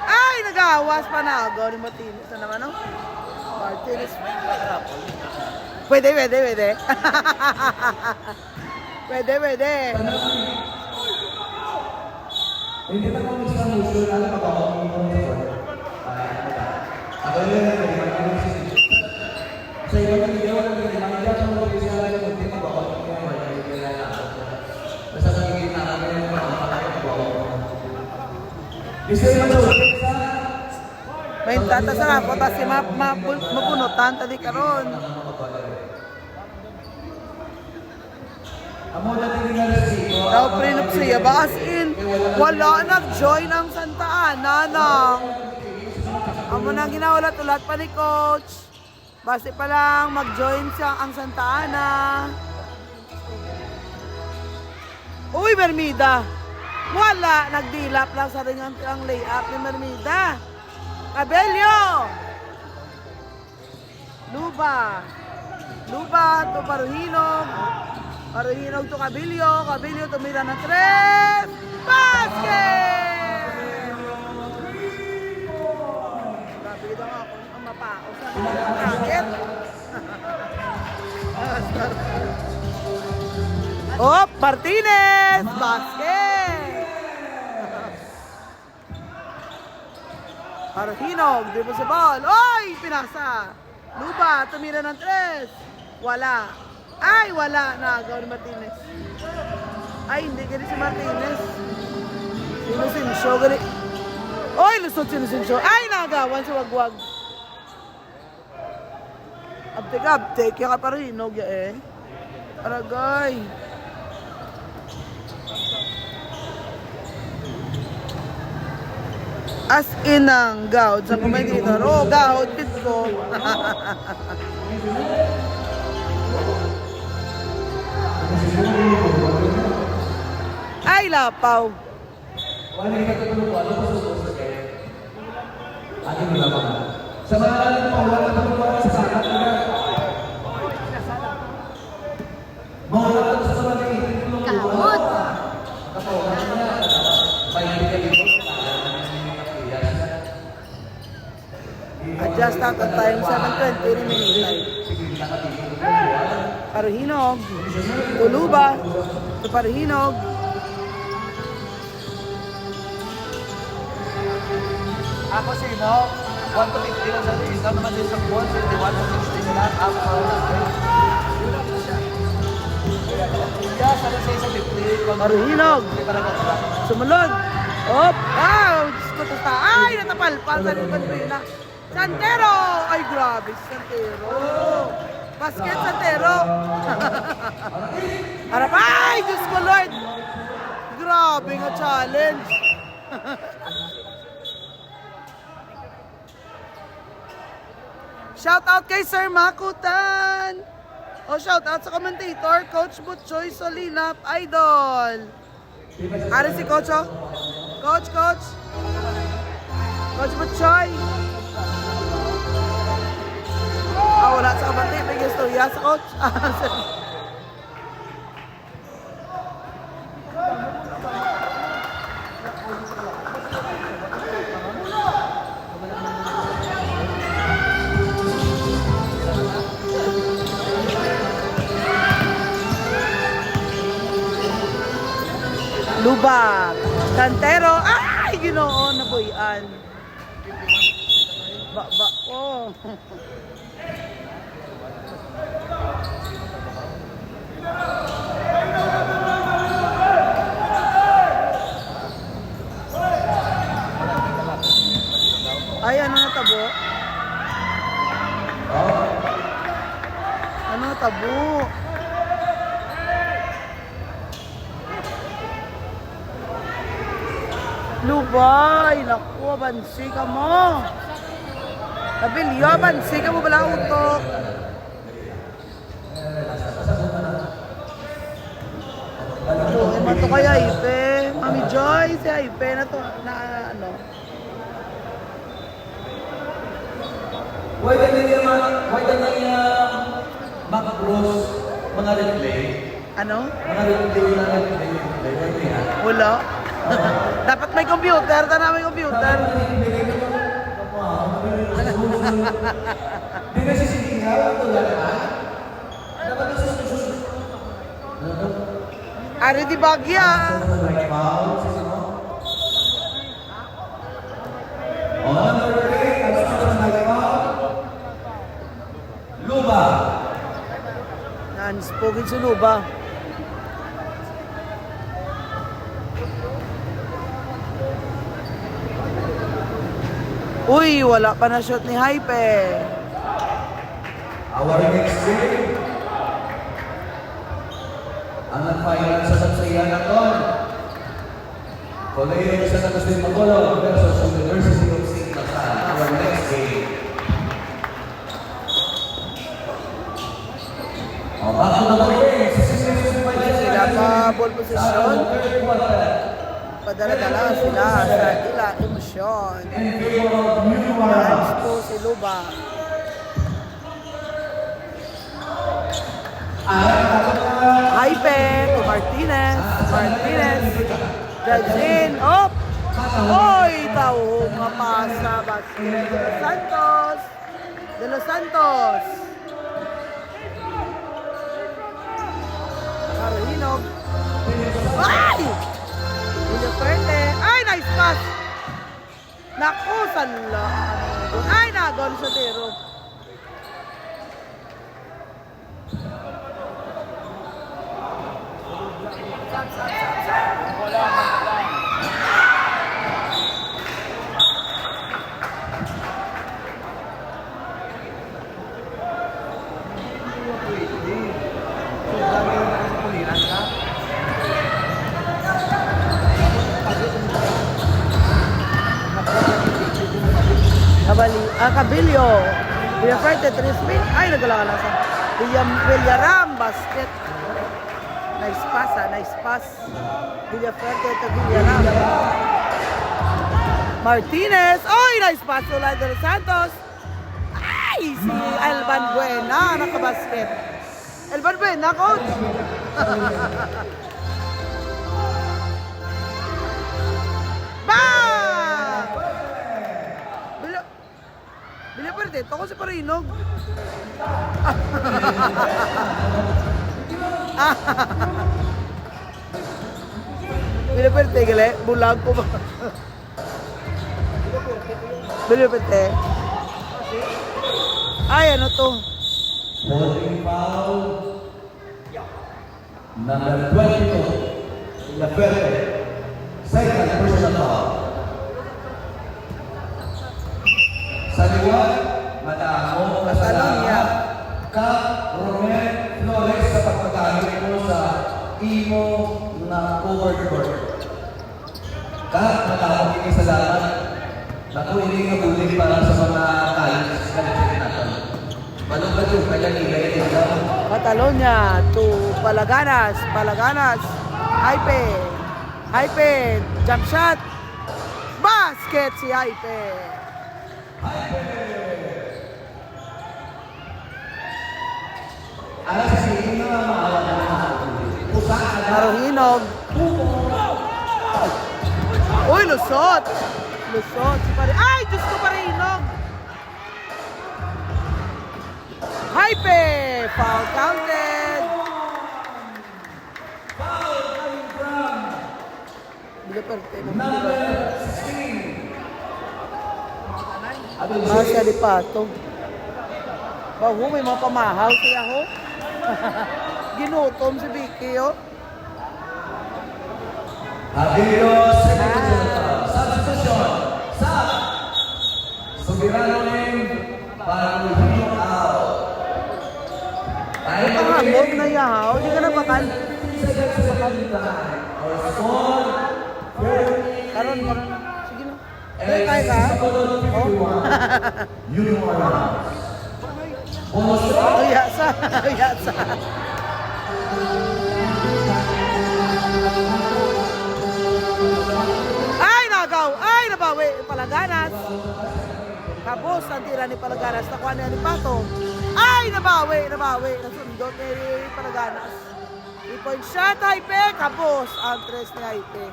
Ay, nagawas pa na agaw ni Martinez. Ano naman, no? Martinez. Pwede. Pwede. Hindi na kami sa muso na lang ako ako yun sa iyo ng video ng mga sa mga video na lang din ako basta sa gitna na kami ng mga may tata sa ako kasi mapunutan tadi karon. amo dati nga si Daw prenup siya ba as in wala nag-join ang Santa Ana nang amo na ginaulat-ulat pa ni coach. Base pa lang mag-join siya ang Santa Ana. Uy, Mermida. Wala, nagdilap lang sa ring ang layup ni Mermida. Cabello. Luba to Paruhinog. Paruhinog to Cabello. Cabello tumira na 3. Basket! Grabe daw ako ang mapao sa mga bracket. Oh, Martinez! Basket! Paruhinog, di ba sa ball? Oy! Pinasa! Luba, tumira ng 3. Wala. Ay, wala na. Agaw ni Martinez. Ay, hindi gani si Martinez. Sino Sinsyo? Gani. Oy, lusot sino Sinsyo. Ay, nagawan si Wagwag. Abtek. Yung Paruhinog ya eh. Aragay. As in ang gawd sa commentator. Oh, gawd, pit ko. Ay, lapaw. wala ka tutulog ano pa sa kaya ano mo lang sa mga wala ka tutulog sa sakat na mga sa mga Kahot! Adjust out of time, 7:20 remaining time. Paruhinog. Tuluba. To Paruhinog. Ako sino? 1 to 50 lang sa ikaw naman din sa ball, 51 to 60 sila. Ako yeah, sa sa 50. Paruhinog. Sumunod. Op. Ay, natapalpal sa Banduina. Santero! Ay, grabe si Santero. Basket, Santero. Harap. Ay, Diyos ko, Lord. Grabe nga challenge. Shout out kay Sir Makutan. O, shout out sa commentator, Coach Butchoy Solinap, Idol. Ari si Coach, oh. Coach. Coach Butchoy. Wala sa kabante. May istorya sa Coach. Lubak. Santero. Ay, Ginoo, nabuyan. Oh. Ay, ano natabo? Ano natabo? Lubay, naku, abansi ka mo. Nabilyo, abansi ka mo bala utok. Ito, to kay Aipe. Mami Joy, si Aipe na to, na ano. Why the Macros, mga replay? Ano? Mga replay na replay. Wala. Dapat may computer. Tana may computer. Di ba sisingin ito lahat? Dapat ito susunod. Ari di bagya. Luba. Nanspogin sa luba. Uy, wala pa na shot ni Hype. Our next game. Ang nag-final sa Sapsayan Aton. Colegio San Agustin Bacolod versus University of St. Lazar. Our next game. Back to the game. Sila pa ball position. Padala-dala sila sa tila emosyon. Hands po si Luba. Hype to Martinez. Martinez. Drives in. Up. Oy, tao. Mapasa. Basket. De Los Santos. De Los Santos. Carolinog. Ay! Julio Fuerte. Ay, nice pass. Naku, sanla. Ay, nagol sa tiro. Cabillo. Villaferte, 3 spin. Ay, nagalakan sa Villaram, basket. Nice pass, nice pass. Villaferte to Villaram. Martinez. Oy, nice pass ulit de Los Santos. Ay, si Alban Buena, nakabasket. Alban Buena, coach. Villaferte, ako si Parinog. Villaferte, gali, bulag ko ba? Villaferte. Ay, ano to? Holding foul. Number 22. Villaferte. Second personal foul. Sa liwan, matamo Catalonia. Cap Romel Flores sa pagpagamit mo sa imo na overboard. Cap, matamo kini salamat. Naku, hindi nga bulig para sa mga college na natin. Balong-balong, kaya nilay ito. Catalonia to Palaganas. Palaganas. Hype. Hype. Jump shot. Basket si Hype. Alam sa sinin na maawa na pusaan na Marohinog. Uy, lusot. Lusot. Si Pare. Ay, Diyos ko, Parinog. Hype. Foul counted. Villaferte. number 16. Siya di pato. Bago may mga pamahaw siya ho. Ginutom si Vicky oh. Abilo, substitution. Sa Subirano name, Paruhino out. Tayo Pangalot na yahaw. Di ka na bakal. Our score, Karon. Sige na. Dahil tayo ka. Oh. Oh, yasa. Yasa. Ay, nagaw. Ay, nabawi. Palaganas. Kabos ang tira ni Palaganas. Nakuha niya ni Pato. Ay, nabawi. Nasundot ni Palaganas. 3-point shot, Haipe. Kabos ang tres ni Haipe.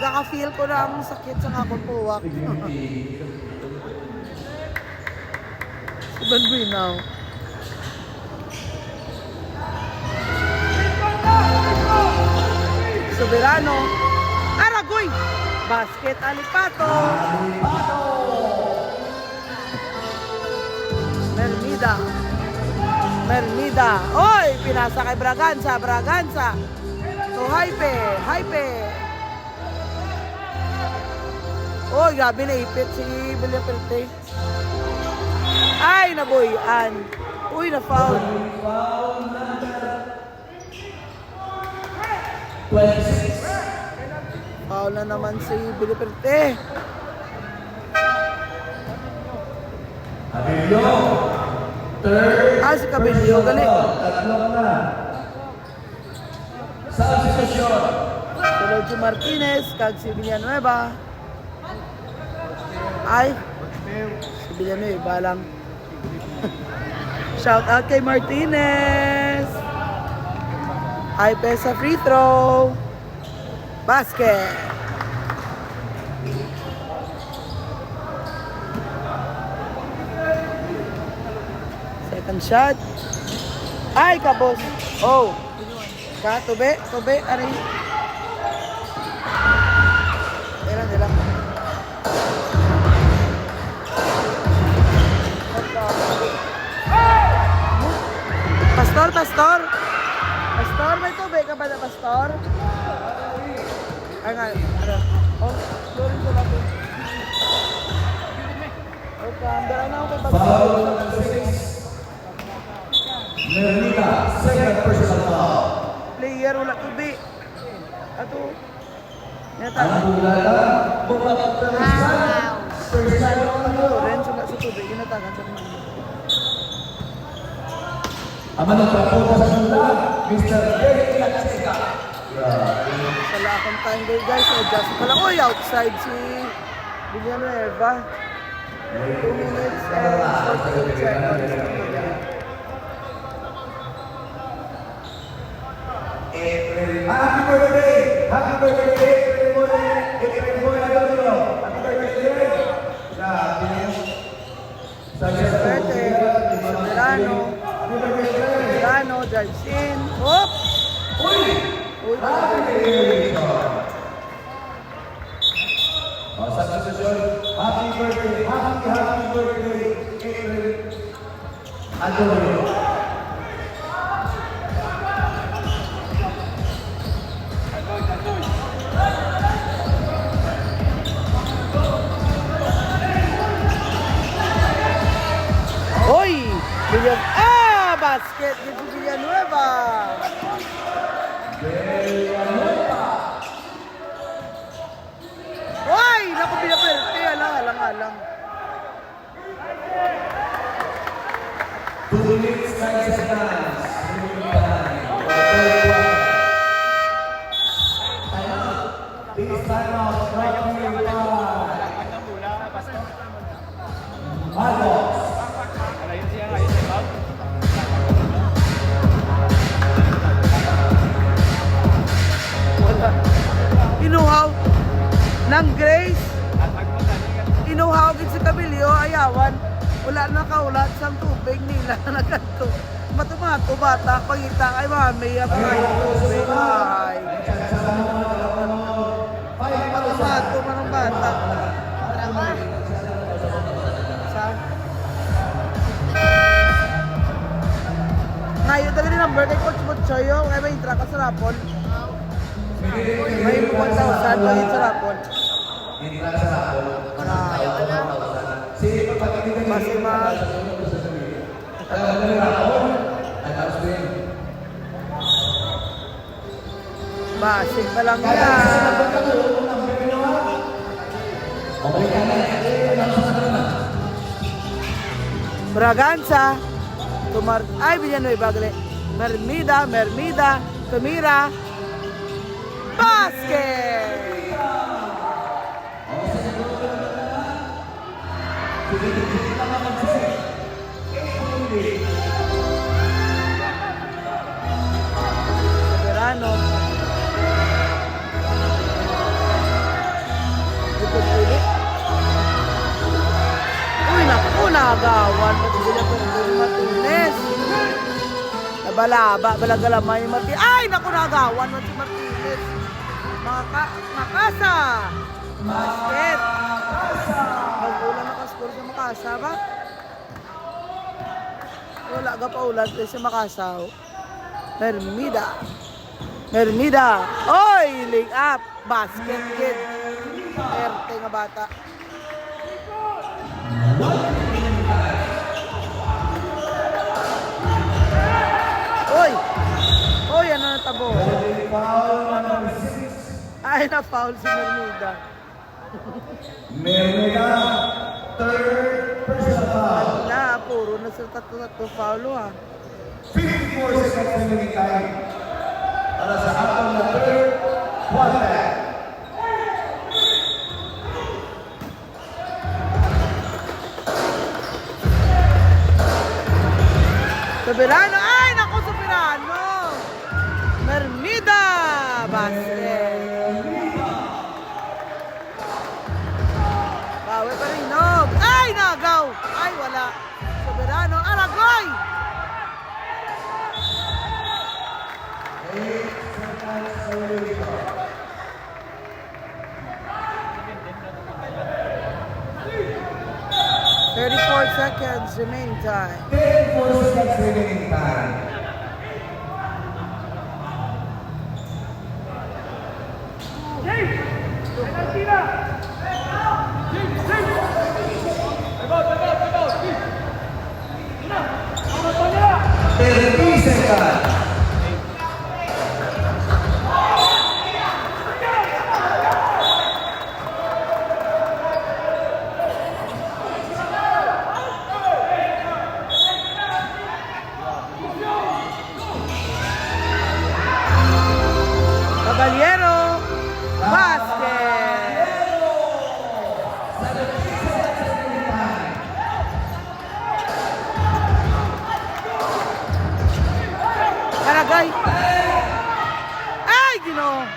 Naka-feel ko na ang sakit sa akong puwak. Si Banbuinaw. Soberano. Aragoy! Basket Alipato. Mermida. Oy! Pinasa kay Braganza. So, Haipe. Oy, gabi na ipit si Villaperte. Ay, nabuyan. Uy, na-foul. 26. Foul na naman si Villaperte. Abilio. Third. Si Cabello, gali. Tatlo na. Substitution. Tulog si Martinez, kag si Villanueva. Ay, si Villanueva lang. Shout out kay Martinez. Haipe sa free throw. Basket. Second shot. Ay, kabos. Oh. Tube. Ari. Dila. Pastor. May tubig ka ba na, Pastor? Ay nga, ano? Oh, sorry ko lang. Okay, andara na ako kay Pastor. Foul number 6. Mermida. Second personal foul. Player, wala tubig. Ato. Yata. Ang bulala. First time on the Lorenzo na sa tubig. Ginatagan sa mga. Ang managpapunta sa mula, Mr. Derek Latseka. Wala akong time there, guys. Adjust ko lang. Oy, outside si Villanueva. 2 minutes and 48 seconds. Happy birthday! Happy birthday! April Boy Adolfo. Happy birthday! Soberano, drives in. Hop! Uy, Substitution. Happy birthday! Happy birthday! April Adolfo. Hoy! Basket ni Villanueva. Hoy! Naku, Villaperte. Alang. 2 minutes, 9 seconds. This time out, right here, Marcos. Inuhaw ng Grace. Inuhaw gid sa Cabello, ayawan. Wala na kaulat sa tubig nila na ganito. Matumato bata, pangita ay mami, ang mga tubig. Ay. Matumato man ang bata. Sa? Ngayon, dali rin number kay Coach Butchoyo. Kaya may intra ka sa rapon. May 1,000 pagin sa rapon. Kasi basig pa lang yan. Braganza. Ay, Villanueva. Mermida. Tumira. Basket! Soberano. Likod ulit. Uy, naku, nagawan. Pati sila kung Martinez. Nabalaba, balagalamay ni Martinez. Ay, naku, nagawan mo si Martinez. Makasa. Basket. Mag-ulan nakaskor sa Makasa ba? Wala ka pa ulan sa Makasa. Mermida. Oy, leg up. Basket kid. Erte nga bata. Oy, ano na tabo? Ay, na-foul si Mermida. Mermida, third personal foul. Wala, puro na sa tatlo foul ha. 54 seconds remaining time. Para sa atong na third quarter. Soberano, ay naku, Soberano! Mermida! Basket! Bawi pa rin, no? Ay, nagaw! Ay, wala. Soberano, Aragoy! Seconds remaining time. 34 seconds remaining time. Caballero, basket! Karagay! Ay, Ginoo!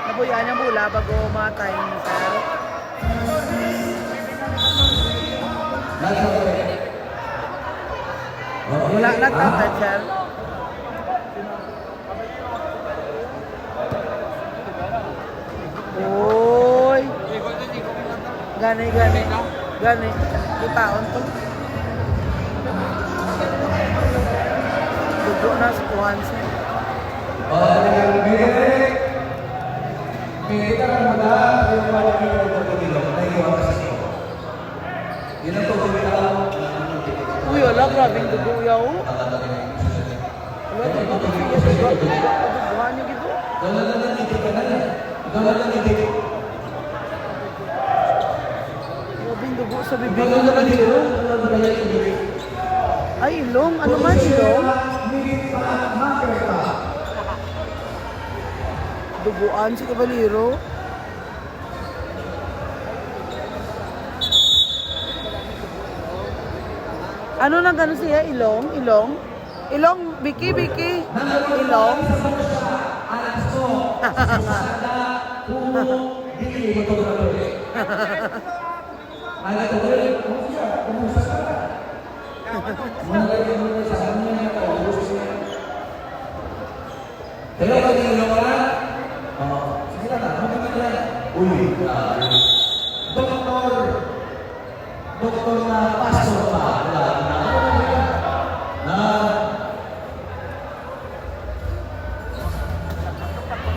Nabuyan ang bula bago matay ni sir. Wala na tatad, sir. Uy! Gani. Kitaon to. Dugo na sa kuhan, sir. Kita kan mula yung mga nilong na iwan sa iyo. Yun ang pagkakitaw. Uy, wala, grabing dugo yaw. Wala, duguhan niyo gito. Grabing dugo sa bibig ng Caballero. Ay, ilong. Ano man ilong? Duguan si Caballero. Ano na gano'n siya? Ilong? Biki. Ilong? Doktor na pastor pa.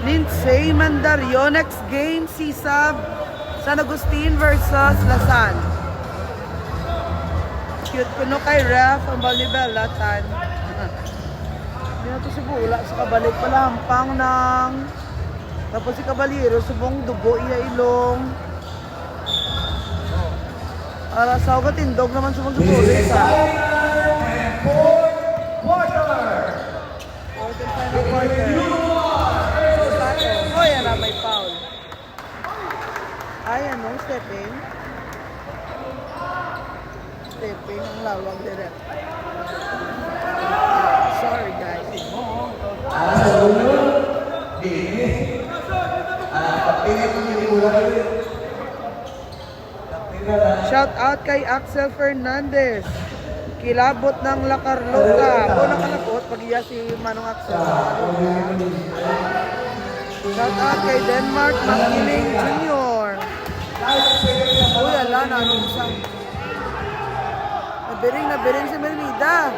Lindsay Mandario, next game, Sisab, San Agustin versus Lasal. Cute ko no kay Ref, ang Balibela, Tan. Hindi na ito si Bula, sa kabalik pala, hampang ng... Tapos si Caballero, subong dugo, iya ilong. Ara sa ugat, tindog naman sa magsusulit ha. Fourth and final quarter. Oh, yan na, may foul. Ay, ano, stepping. Stepping, ang lawag dire. Sorry, guys. Shout out kay Axel Fernandez. Kilabot ng La Carlota. O nakalabot, pag-iya si Manong Axel. Shout out kay Denmark Makiling Jr. Uy, ala na, anong isang. Nabiring si Mermida.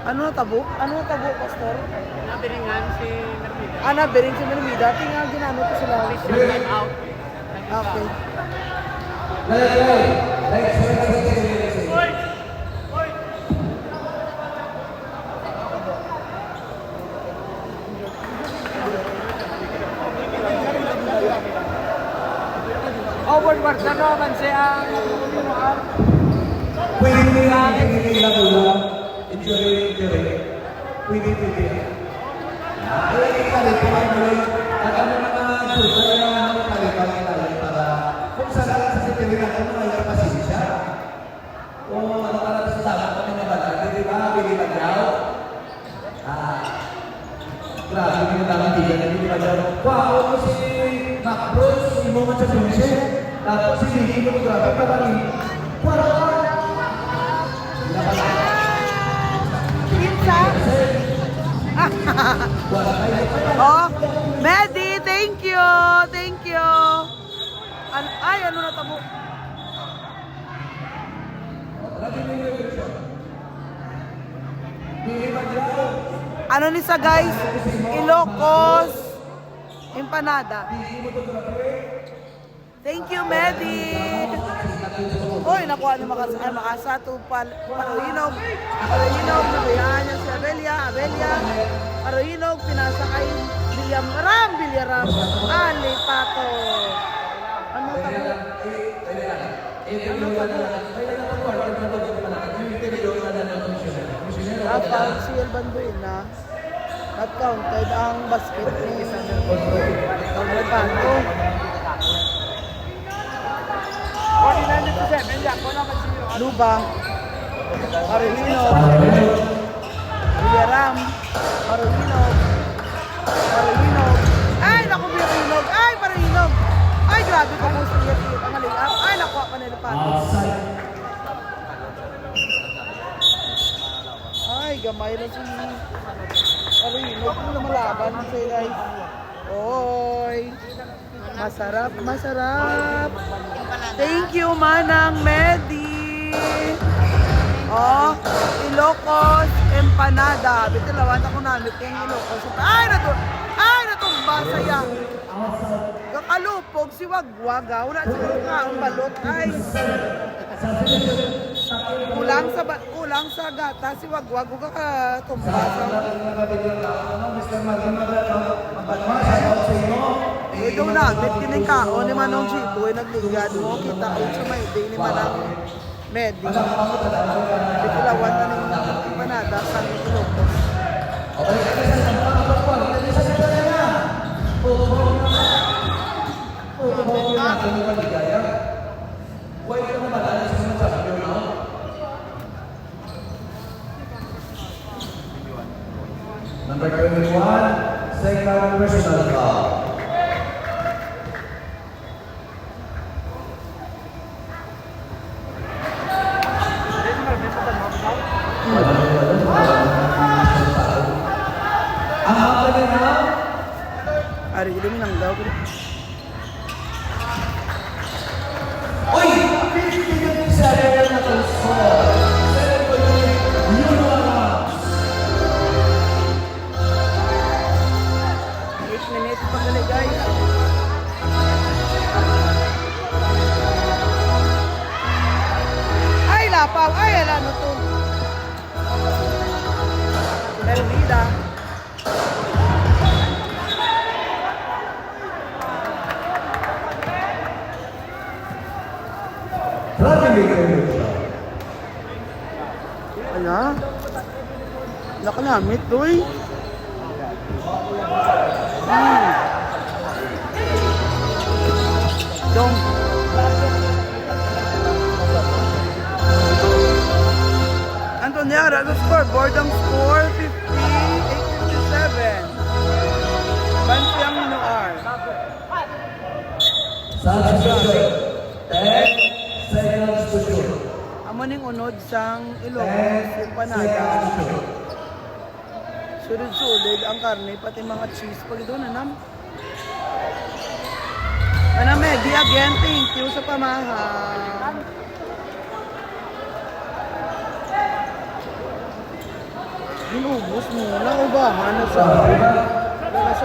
Ano na tabo, Pastor? Nabiringan si Mermida. Nabiring si Mermida. Tingnan, ginano ko sila. Time out. Okay. Overward na naman siya ang Pwede Pwede. Ay, kalipan mo rin. At ano naman, susunod na kalipan tayo para kung saan sa sitilihan ko na yung pasisya. O ano ka na sa tama ko na naman, di ba? Bilipan daw. Grabe, hindi na tama tiyan na bilipan daw. Wow, ako si Mac Bruce, si Moman sa Pinse. Tapos si Lili mo, grabe ka ba rin? Oh, Medi, thank you. Thank you. Ay, ano na tabo? Ano ni sa guys? Ilocos empanada. Thank you, Medi. Oy, nakuha ni makasa to Parohinog. Parohinog, nabayaan niya si Abelia. Parohinog, pinasa kay Villarram. Ali, Pato. Ano tabo? Foul si El Banduina. At counted ang basket ni Pato. 49-7 yan. Kung naman siya. Luba, Parohinog, Villarram, Parohinog. Ay, naku, Parohinog. Ay, grabe ko po siya. Ang halingap. Ay, nakuha pa nila Pato. Ay, gamay na si Parohinog. Kung lumalaban siya, guys. Oy. Masarap. Thank you, Manang Medi. Oh, Ilocos empanada. Bitalawan ako namin yung Ilocos. Ay, natumba saya. Kakalupog si Wagwag. Wala siguro nga ang balot. Ay, kulang sa gata si Wagwag. Kakatumba sa ito na, kining kao ni Manong Chito ay nagligad mo, kita ko sa may day ni Manang Medi. Bitulawan na ng empanada sa Ilocos. Number 21, second personal foul. Ari, ilumi lang daw. Oy! 57 na to score. 8 minutes pa gali, guys. Ay, lapaw. Ay, ala, ano to? Mervida. Ala. Nakalamit, doy. Dong. Antoniara, the scoreboard ang score 58-57. Bansiang Noar. Substitution. 10 seconds to shoot. Amo ning unod sang Ilocos, yung panaya. Sunod-sunod ang karne, pati mga cheese. Pag doon, anam. Aname, di again, thank you sa pamahal. Inubos mo na, ubahan na sa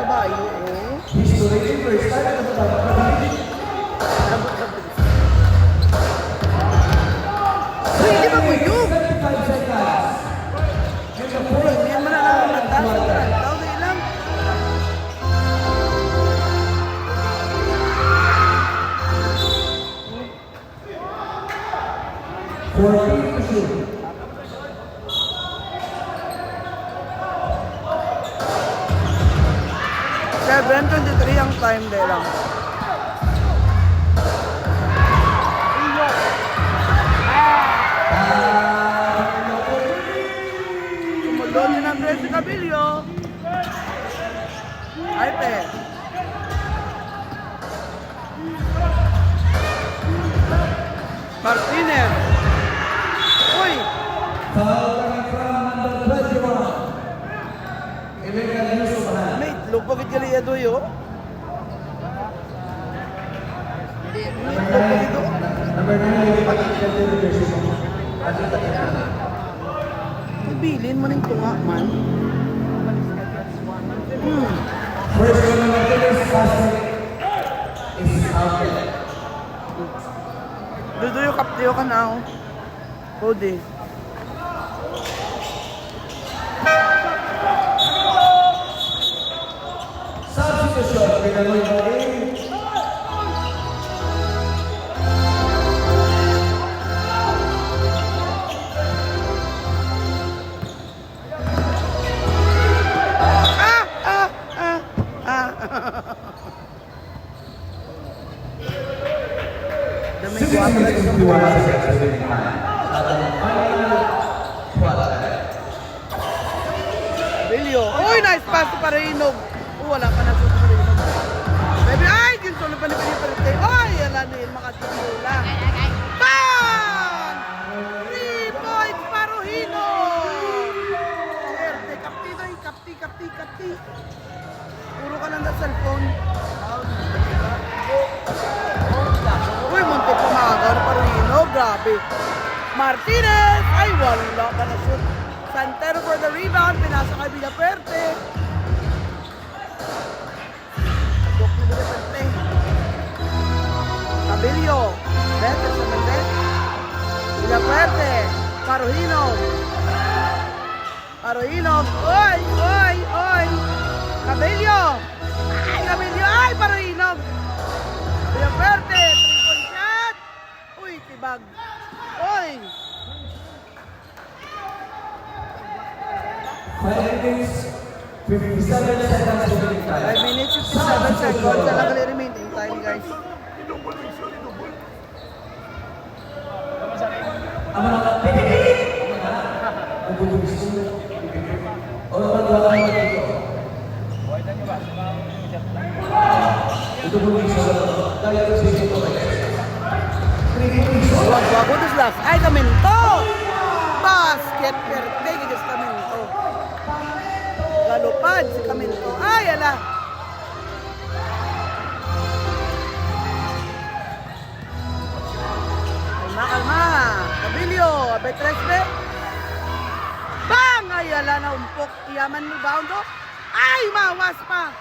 bayo, oh. History first time na Uy, di ba kuyog? 75 seconds. Uy, hindi man na lang nagdasa ka. Tao na ilang. To shoot. 7:23 ang time de lang. Sumulon din ang Gracie Cabillo. Ay, pe. Martinez. Uy! Foul coming from number 21. Illegal use of hand. May itlog pa kaya liya doy, oh. May itlog pa dito. Number 9, Ibilin mo ng tunga man. first one on the tennis basket is out there. Duduyo kaptiyo ka na, oh. Cody. Substitution. Pinanoy mo rin. Damay guwapo. Bilyo. Uy, nice pass to Pareinog. Wala pa na sa Pareinog. Baby, ay, ginsulo pa ni Piniperte. Ay, ala na yun, makatulula. Bang! 3 points, Paruhino! Swerte, kapti doy, kapti. Puro ka lang na cellphone. Uy, muntik pumagaw na Paruhino. Grabe. Martinez! Ay, wala ka na shoot. Santero for the rebound. Pinasa kay Villaperte. Dok ni Villaperte. Cabillo. Beto sa Mendez. Villaperte. Paruhino. Oy! Cabillo. Ay, Paruhino. Villaperte. 3-point shot. Uy, tibag. Oy! 5 minutes, 57 seconds remaining time. 5 minutes, 57 seconds. Talaga lang remaining time, guys. Ang mga pipili! Ang bubulis mo. O wala mo dito. Ito bubulis mo. Kaya ito sa ito. Bago dos last. Ay, Camento! Basket, perte, gigas Camento. Galupad si Camento. Ay, ala! Kalma. Cabillo, Abetresbe. Bang! Ay, ala na umpok. Iyaman mo bound, oh. Ay, mawas pa.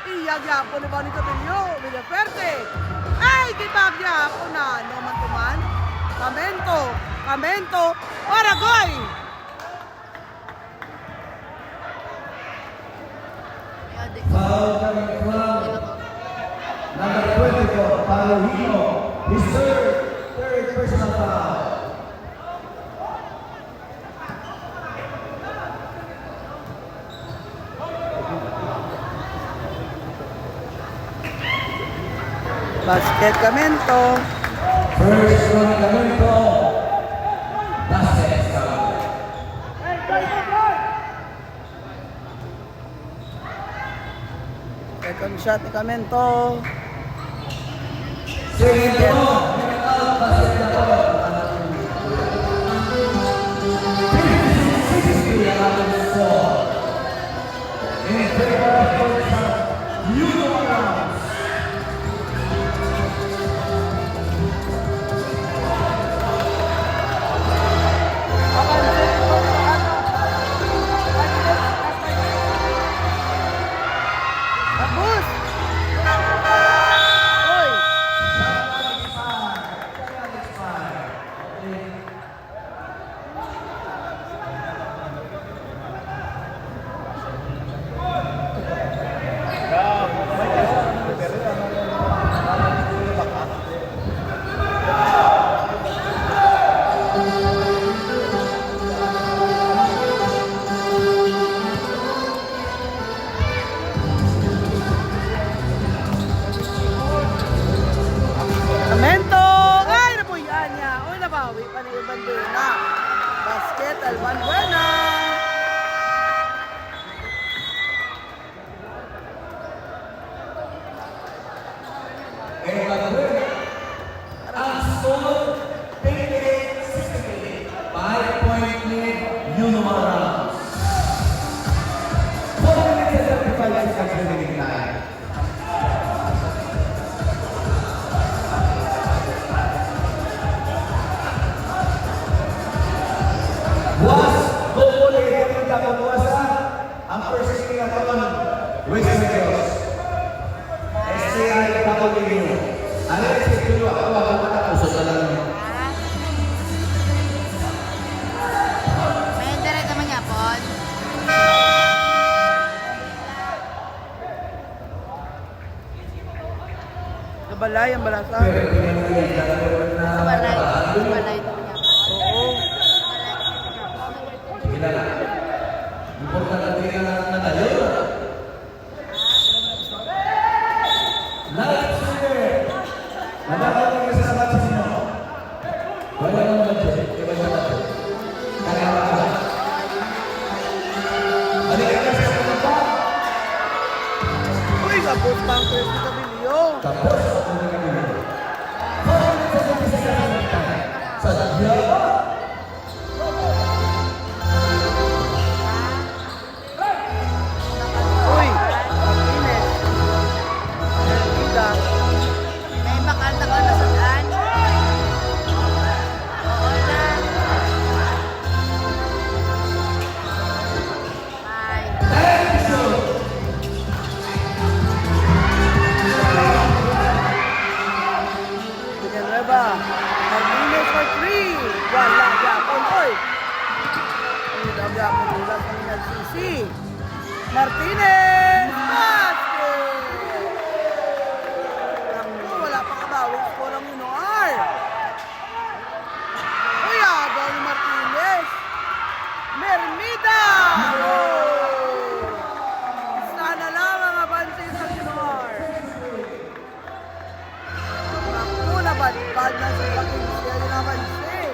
Iyagyapo ni Bonnie Cabillo. Villaperte. Ay, kitagyapo na. No man tuman. Camento. Paragoy. Foul coming from number 24, Paolo Hino. His third personal foul. Basket Camento. First one coming from basket. Second shot ni Camento. Second one, basket na po. 60-4. In favor of Yuno Ramos. Tapos! Oy! Camento! Ay, napuyan niya. Uy, nabawi pa ni Ivan Buena. Basket, Alban Buena. Ang score, 58-68. 5-point lead, Yuno Ramos. 4 minutes and 35 seconds remaining time. Buwas, gol yang dapat puasa. Ang first skill ng kawan, West Meteos. SCI dapat dulu. Alex dulu ako ang matapos sa lang. May direct naman niya, Pon. Nabalay ang balasan. Sa balay. Sa balay ito niya, Pon. Oo. Gila na. Importante na tayo. Light shooter. Nabakal ka sa sabat sa sino. Wala nang budget. Iba na natin. Kaya ka. Balik ka sa pagkakita. Uy, kapos pa ang first ni Cabilio. Tapos, ano ka nila? 4 minutes and 50 seconds time. Sa Diaba. Uy, Martinez. Ermida. May makanta ka na sa daan. Oo na. Bye. Villanueva. Martinez for 3. Wala yapon. Uy. Hindi yapon nila sa NLCC. Martinez. Basket! Naku, wala pa kabawi. Score ang Unoar. Uy, agaw ni Martinez. Mermida! Oh! Sana lang ang abansin sa Unoar. Naku, nabad na sila kung siya yung abansin.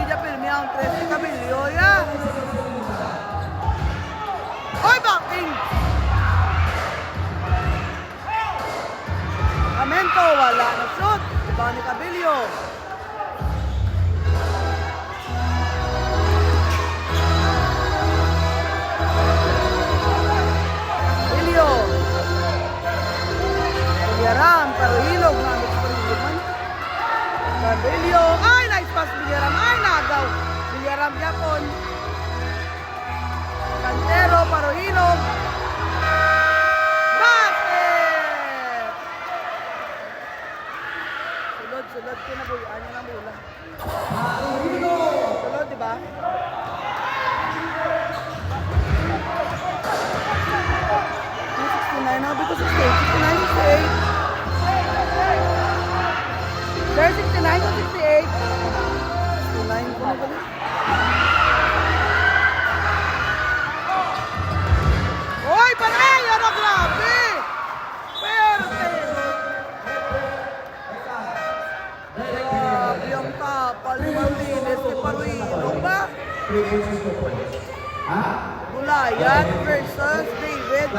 Villa Pirmiao, 13 Camillo, ya. Oy, backing! Amento, wala na shoot. Iba ni Cabillo. Cabillo. Villarram, pero hilog na ang experiment. Cabillo. Ay, nice pass Villarram. Ay, nagaw. Villarram yapon. Cantero, pero hilog. Basket! Sulod, kinabuyan niya na mula. Sulod, di ba? Now because it's 69, 68. There's 69 or 68. 69 ko na ba? Oy, panay! Ano, grabe! Perte! Grabe ang tapal ni Martinez ni Paruino ba? Gulayan versus David.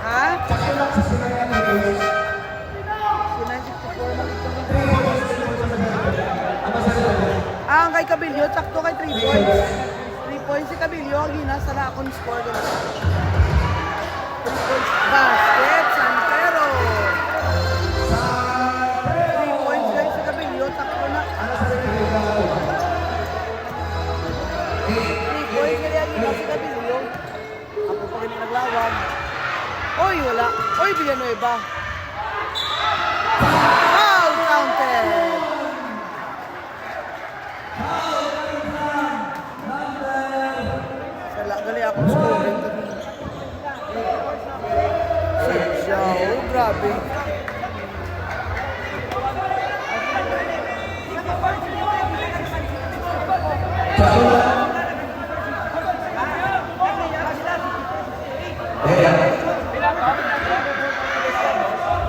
Ha? 964 ang kay Cabillo, sakto kay 3 points. 3 points si Cabillo, ang hina sa lakon score. 3 points basket, Santero. 3 points guys si Cabillo, sakto na. 3 points kaya ang hina si Cabillo. Ako pa rin naglawan. Oy, wala. Oy, Villanueva. Foul counted. Gali akong scoring tadi. Sadya, oh, grabe.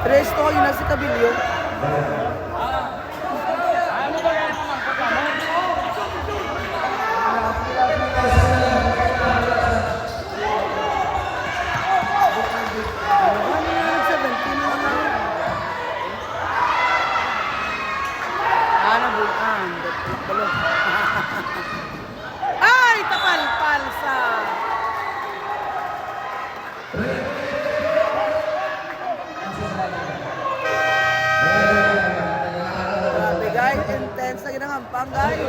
Presto, yun na si Cabillo. Ay, tapal-pal sa grabe guys, intense na ginangampang guys.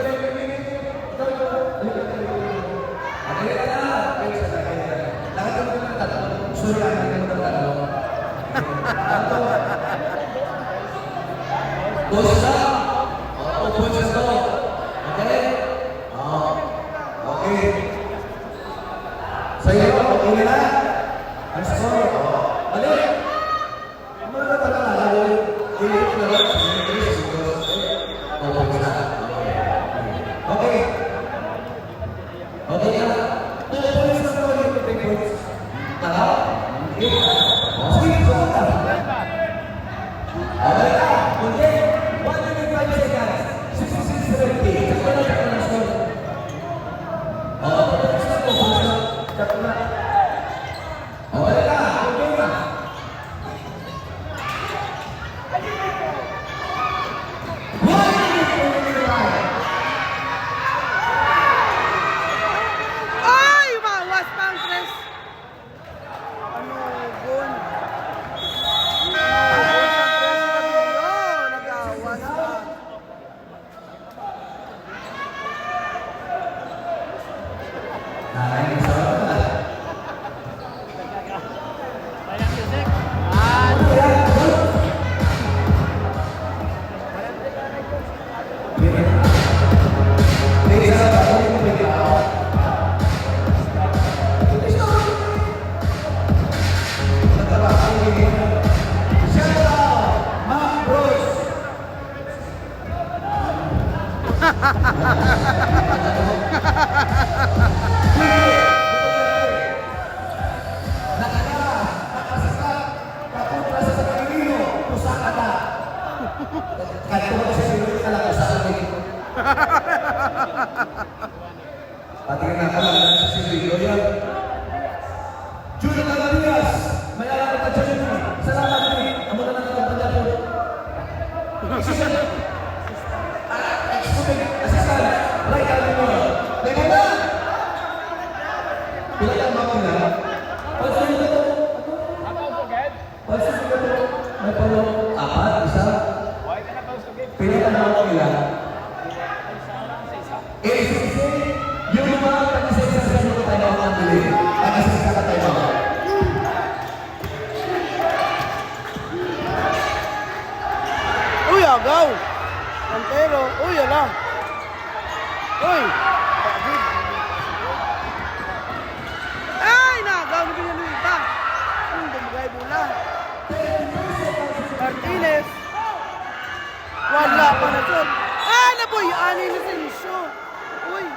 Kahit kung sa sino ka lang sa akin. Pati ka na pala sa sino yan. Julian Diaz, may alam ka Julian. Salamat din. Amo na lang ang pagdalo. Assistant, right out mo. Teka na. Pila ka mga pila? Pansin ko to. Pansin ko to. May palo. Apat, isa. Pila ka mga pila? Yung mga pag-isa-isa sa mga tayo ang bili. Pag-isa ka tayo. Uy, agaw! Antero. Uy, ala. Uy! Ay, nagaw na pinaluita. Ang dumagay bola. Martinez. Wala pa na siya. Ay, naboy! Ani na sinisyo. Uy!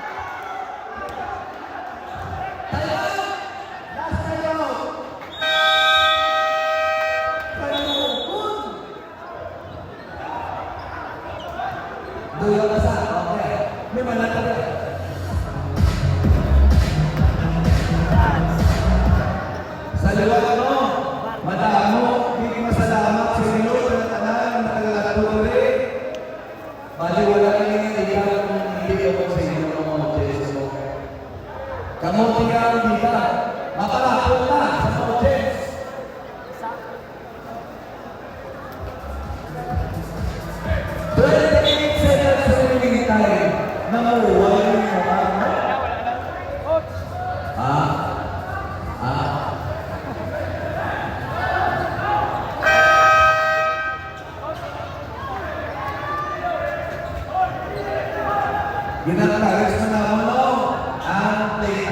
Duyo ka sa, okay. May malata na. Sa liwag mo, madamo, hindi masalamat sa inyo, ng tanan, nakalaturi. Maliwala ka niya, ikaw kung hindi ako sa inyo ng mga Jesus mo. Kamuti ka ang dita, mapalapot na sa mga Jesus. Ginagalis na naman mo ang play.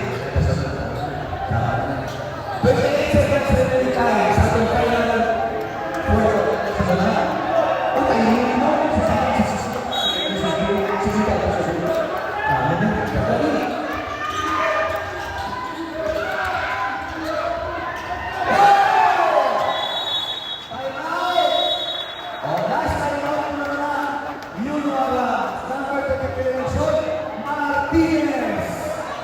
28 seconds na rin tayo sa ating final quarter. Sa mga, okay, hindi mo sa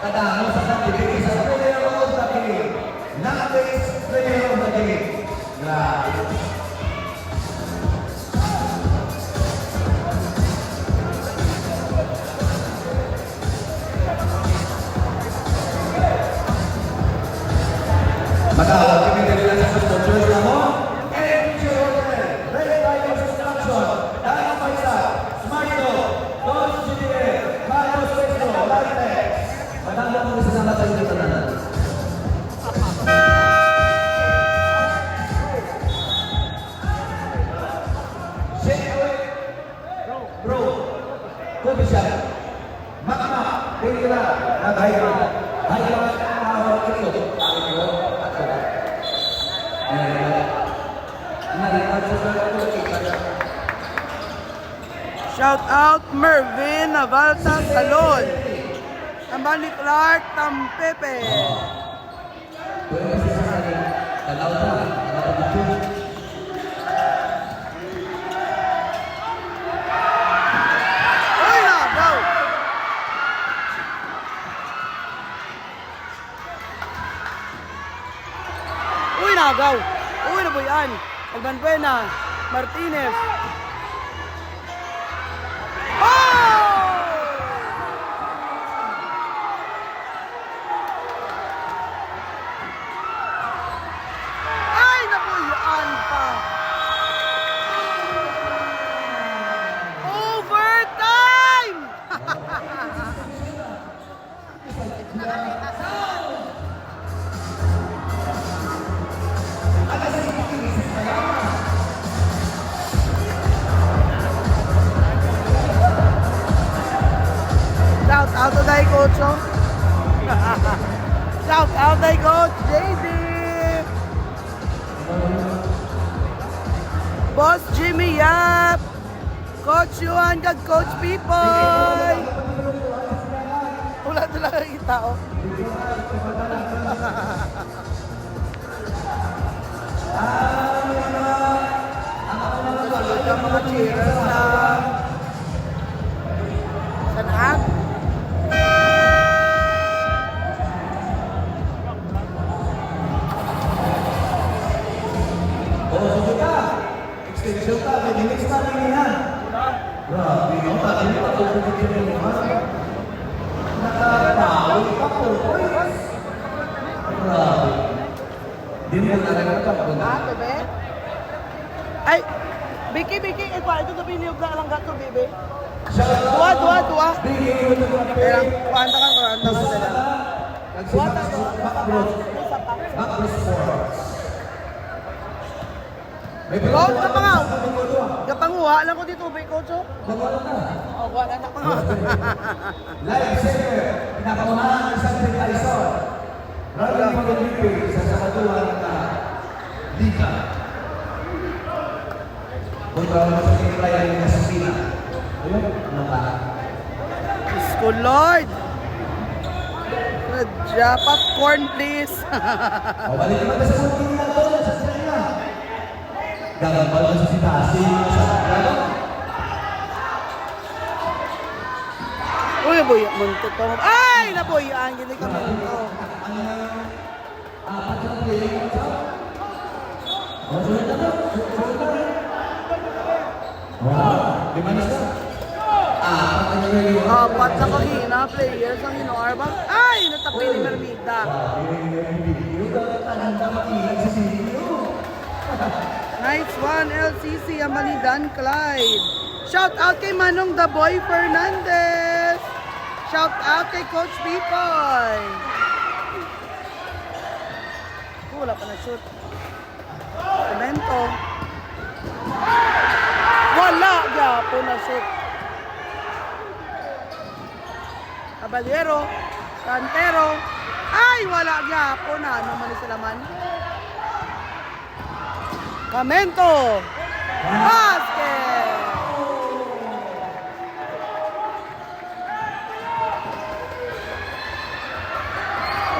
Kadang sa pagpipili sa player of the game. Nowadays, player of the game. Grabe. Matawag kami nila sa sponsor na mo. MJ Hotel, Red Lion Construction, Dana Paisa, Smarto, Don GDA, Carlos Petro, Litex. Madami mo sa namatay dito na. Bro, kopi siya. Makma, pwede na. Nagay ka. Hay ka mahawak ito. Bakit ko? Shout out Mervin Navalta Salon. Tamani Clark Tampepe. Pwede kasi sa akin. Talaw na. Uy, nagaw! Uy, nagaw! Uy, nabuyan. Albanbuena. Martinez. Ay, nabuyaan pa. Overtime! Shout out to thy coach, oh. Shout out thy coach, JD. Boss Jimmy Yap. Coach Yuan, kag Coach Pipoy. Wala talaga kita, oh. ang mga cheerers sa naag. Sige ka. Extension ka. May minutes na rin yan. Grabe. Ang tagal pa ito kung hindi rin naman. Nakatawag pa po. Grabe. Di mo talaga ka pa. Bebe? Ay, Biki, ito na piniyog na lang gato, bebe. Dua. Kaya, kuwanta ka sila. Kuwanta ka. Macros Sports. Coach, kapangaw. Kapanguha lang ko dito, be, coach, oh. Magwala na. Oh, wala na pangaw. Live center. Pinakamunahan ng San Tyson. Rally Magalipe sa Sabatuan na Liga. Kontra naman sa Ryan ng Kasapina. Ayun, ano ba? Diyos ko, Lord. Radya, popcorn, please. O, balik naman na sa Kunti nila to. Sa Sina. Gagambal na sa Sitasi. Sa Gagambal. Uy, nabuya, munto to. Ay, nabuyaan, gini ka munto. Apat na playing sa sunod na to. Wow, limanas na. Apat na playing. Apat na kahina, players ang inoarbang. Ay, natapi ni Mermita. Nice one, LCC, Amalidan, Clyde. Shout out kay Manong The Boy Fernandez. Shout out kay Coach Pipoy. Wala pa na shoot. Komento. Wala gapo na shoot. Caballero. Cantero. Ay, wala gapo na. Ano man sa laman? Kamento. Basket.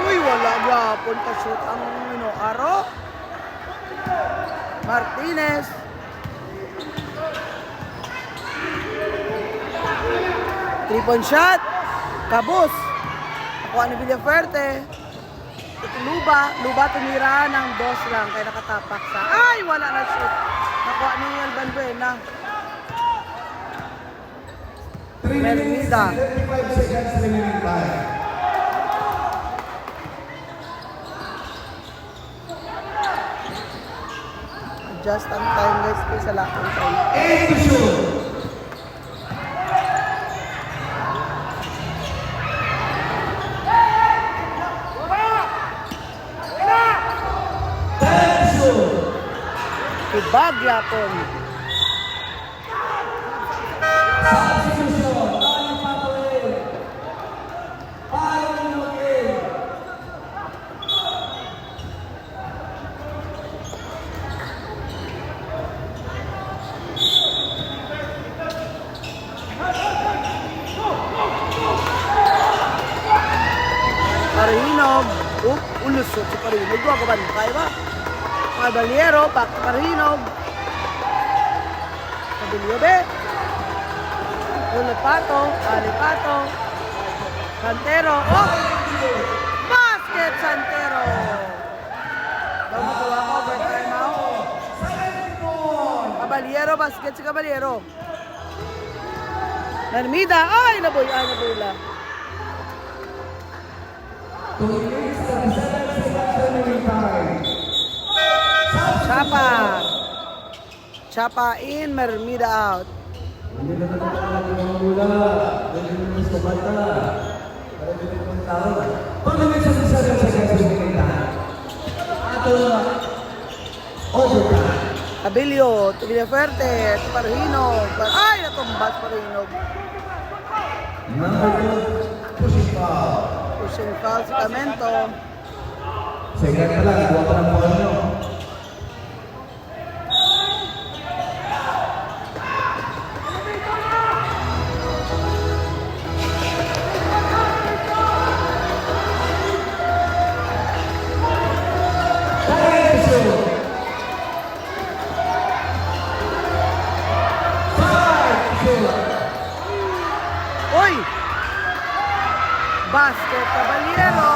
Uy, wala gapon pa shoot ang Aro. Martinez. Three-point shot. Kabus. Nakuha ni Villaferte. Luba tumira ng 2 lang kaya nakatapak sa. Ay, wala na shoot. Nakuha ni Alban Buena. 3 minutes, 35 seconds remaining time. Just ang time guys kay sa lakong time. 8 to shoot. Ibagya po. Substitution. Tani Patuloy. Paano mag-in? Parinog. Ulusot si Parinog. Huwag ka ba? Kaya ba? Caballero, back to Parinog. Caballero. Ulipato, Alipato. Santero. Oh! Basket, Santero. Daw magawa ko, overtime out. Caballero, basket si Caballero. Narmida. Ay, nabula. 2 minutes, 37 seconds remaining time. Chapa in, Mermida out. Hindi na naman ang mula. Hindi na naman sa bata. Para hindi naman tao. 2 minutes and 7 seconds remaining time. Ato na. Overtime. Abilio, Villaferte, Parhinog. Ay, natumbas Parhinog. Number 2, pushing foul. Pushing foul si Camento. Second na lang, buwa pa ng ball nyo. Uy! Basket, Caballero!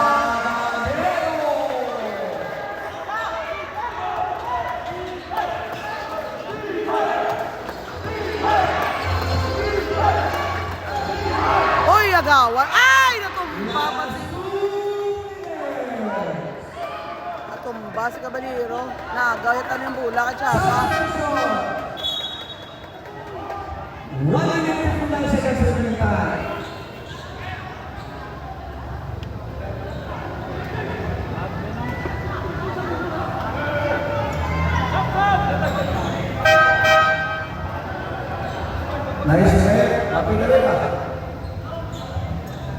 Uy, agawan! Ay! Natumba pa si... Natumba si Caballero. Nagayatan yung bula ka, tsaka. 159 seconds remaining time. Nice set. Happy na rin ka.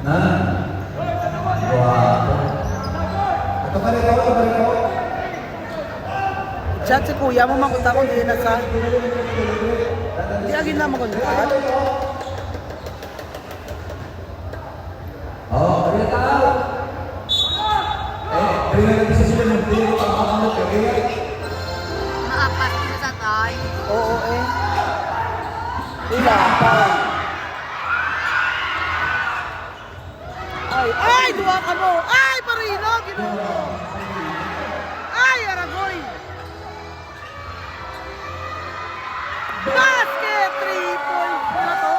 Na? Wow. Ito pa rin ako, ito pa rin ako. Chat si kuya mo makunta kung di na sa... Di agin na makunta. Oo, rin na tao. Rin na lang isa sila ng tiro ang kakamot. Naapat ko sa tayo. Oo eh. Wala pa. Ay, duwa ka mo. Ay, Marino, ginulo. Ay, Aragoy. Basket, 3 points na to.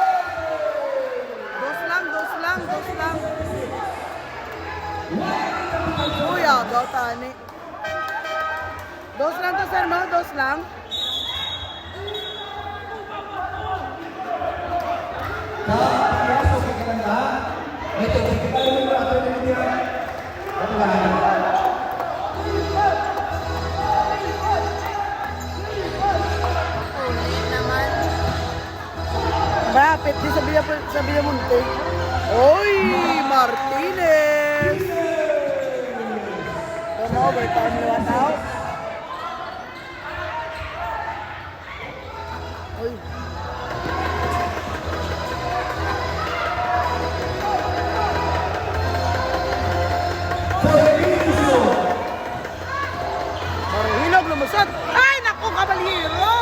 Dos lang. Uy, agaw, tani. Dos lang to, sir, no? Dos lang. Ulit naman. Malapit din sa Villamonte. Oy, Martinez! Turnover, time na out. Oy. Marihilog, lumusot. Ay, naku, Caballero!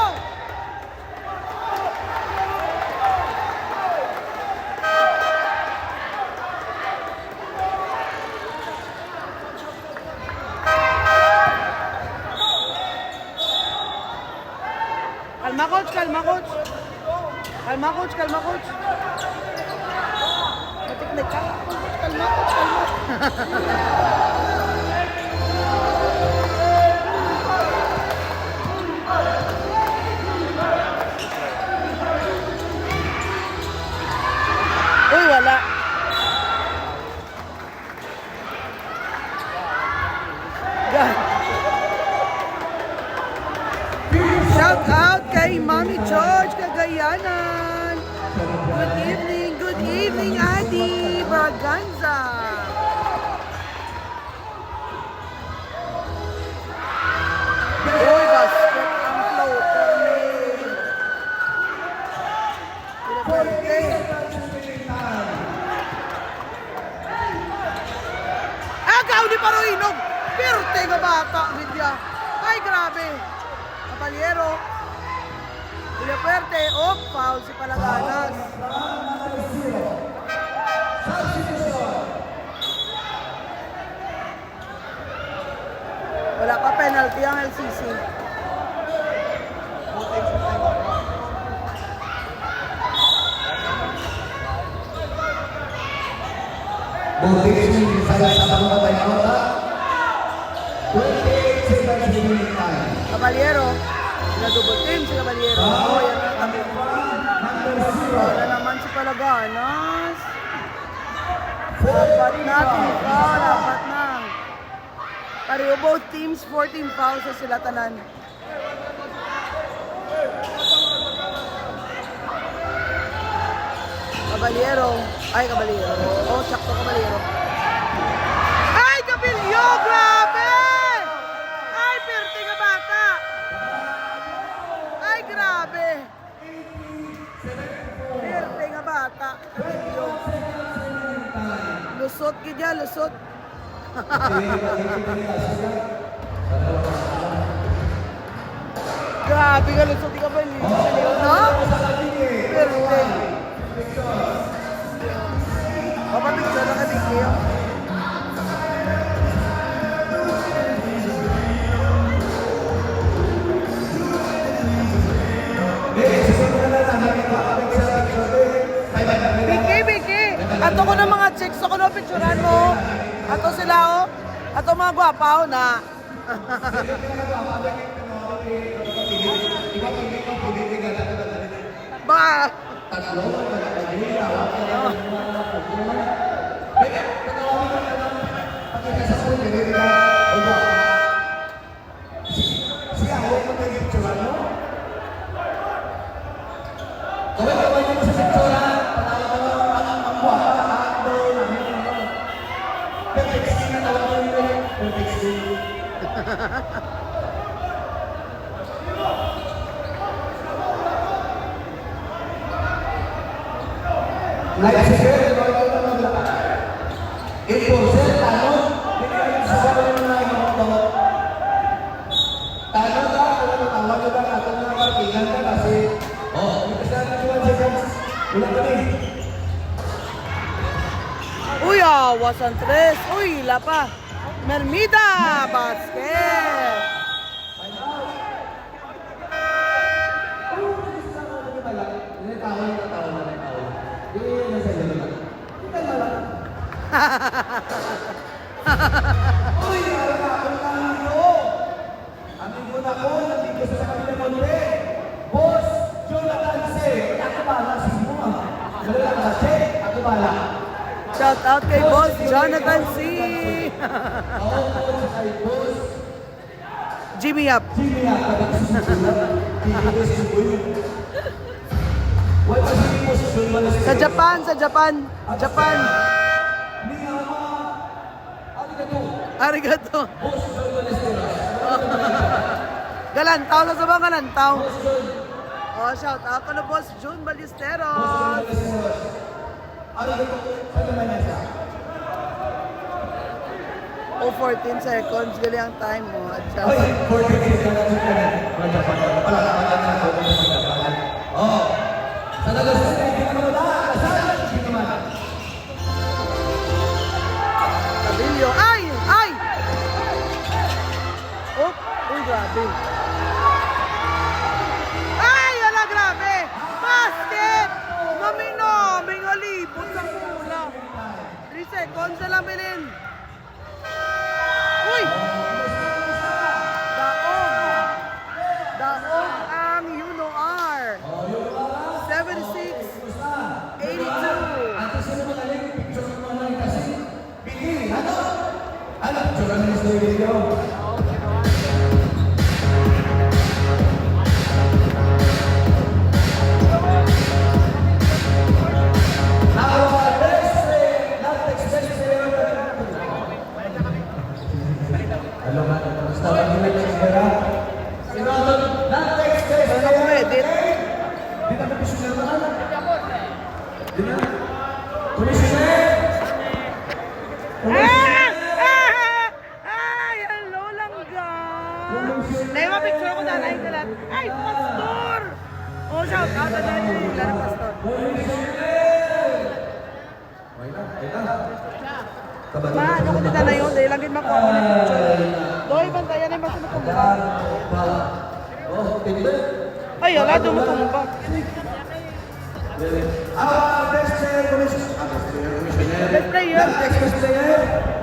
Kalma, coach. Kalma, coach. Matiknik ka. Kalma, coach. Uy, wala. Yan. Shout out kay Mami George Cagayanan. Good evening, Adi Braganza. Uy, basket ang floater ni. Agaw ni Paruinog. Pirte nga bata, Vidya. Ay, grabe. Caballero. Villapuerte. Oh, foul si Palaganas. Wala pa penalty ang LCC. Buti yung saya sa pagkamatay ko sa 28 seconds remaining time. Caballero. Double team si Caballero. Oh, yan ang tabi. Wala naman si Palaganas. Apat na, foul. Apat na. Pareho both teams, 14 fouls sa sila tanan. Caballero. Ay, Caballero. Oh, sakto Caballero. Ay, Cabillo! Grabe! Ay, perte nga bata! Ay, grabe! Perte nga bata. Cabillo. Lusot gidya, lusot. Grabe ka lusot di ka ba? No? Perte. Papapicture na kami kayo. Biki, Biki! Ato ko ng mga chicks ako no, picturean mo. Ato sila oh. Ato mga gwapaw na. Ba! Uy, awas ang tres. Uy, hila pa. Mermida, basket. Amigo na ko, nandito sa Kabila Monte. Boss, Jonathan C. Ako bala si Mua. Jonathan C. Ako bala. Shout out kay Boss Jonathan C. Ako po kay Boss Jimmy up. Jimmy at What was the Boss Jonathan C? Sa Japan, sa Japan. Japan. Nihama. Arigato. Arigato. Boss Jonathan C. Galantaw sa sabang galantaw. Oh, shout out ko na Boss June Ballesteros. Arigato. Sa naman niya siya. Oh, 14 seconds. Gali ang time mo. Adjust. Oy, 40 minutes na lang siya. Palakpakan na ako sa Japan. Oh. Sa nalasas na hindi naman wala. Kasama hindi naman. Kabilyo. Ay! Ay! Oh, uy, grabe. Ay, ala, grabe! Basket! Namino! May ngalipot sa pula. 3 seconds na lang, Belin. Uy! Daog! Daog ang UNOR. 76-82. Ate sino magaling picture mo na kasi bigil. Ano? Picture na sa video. Ano ko edit? Ay, hello lang ga. Dahil mapicture ko na lang ka lahat. Ay, pastor! Oh, shout out na lang yung laro, pastor. Ma, ano ko dito na yun? Dahil lang din makuha ko ng picture. Doy, bantayan na yung basta matumba. Ay, wala, dumutumba. Best player, commissioner. Best player. Best player.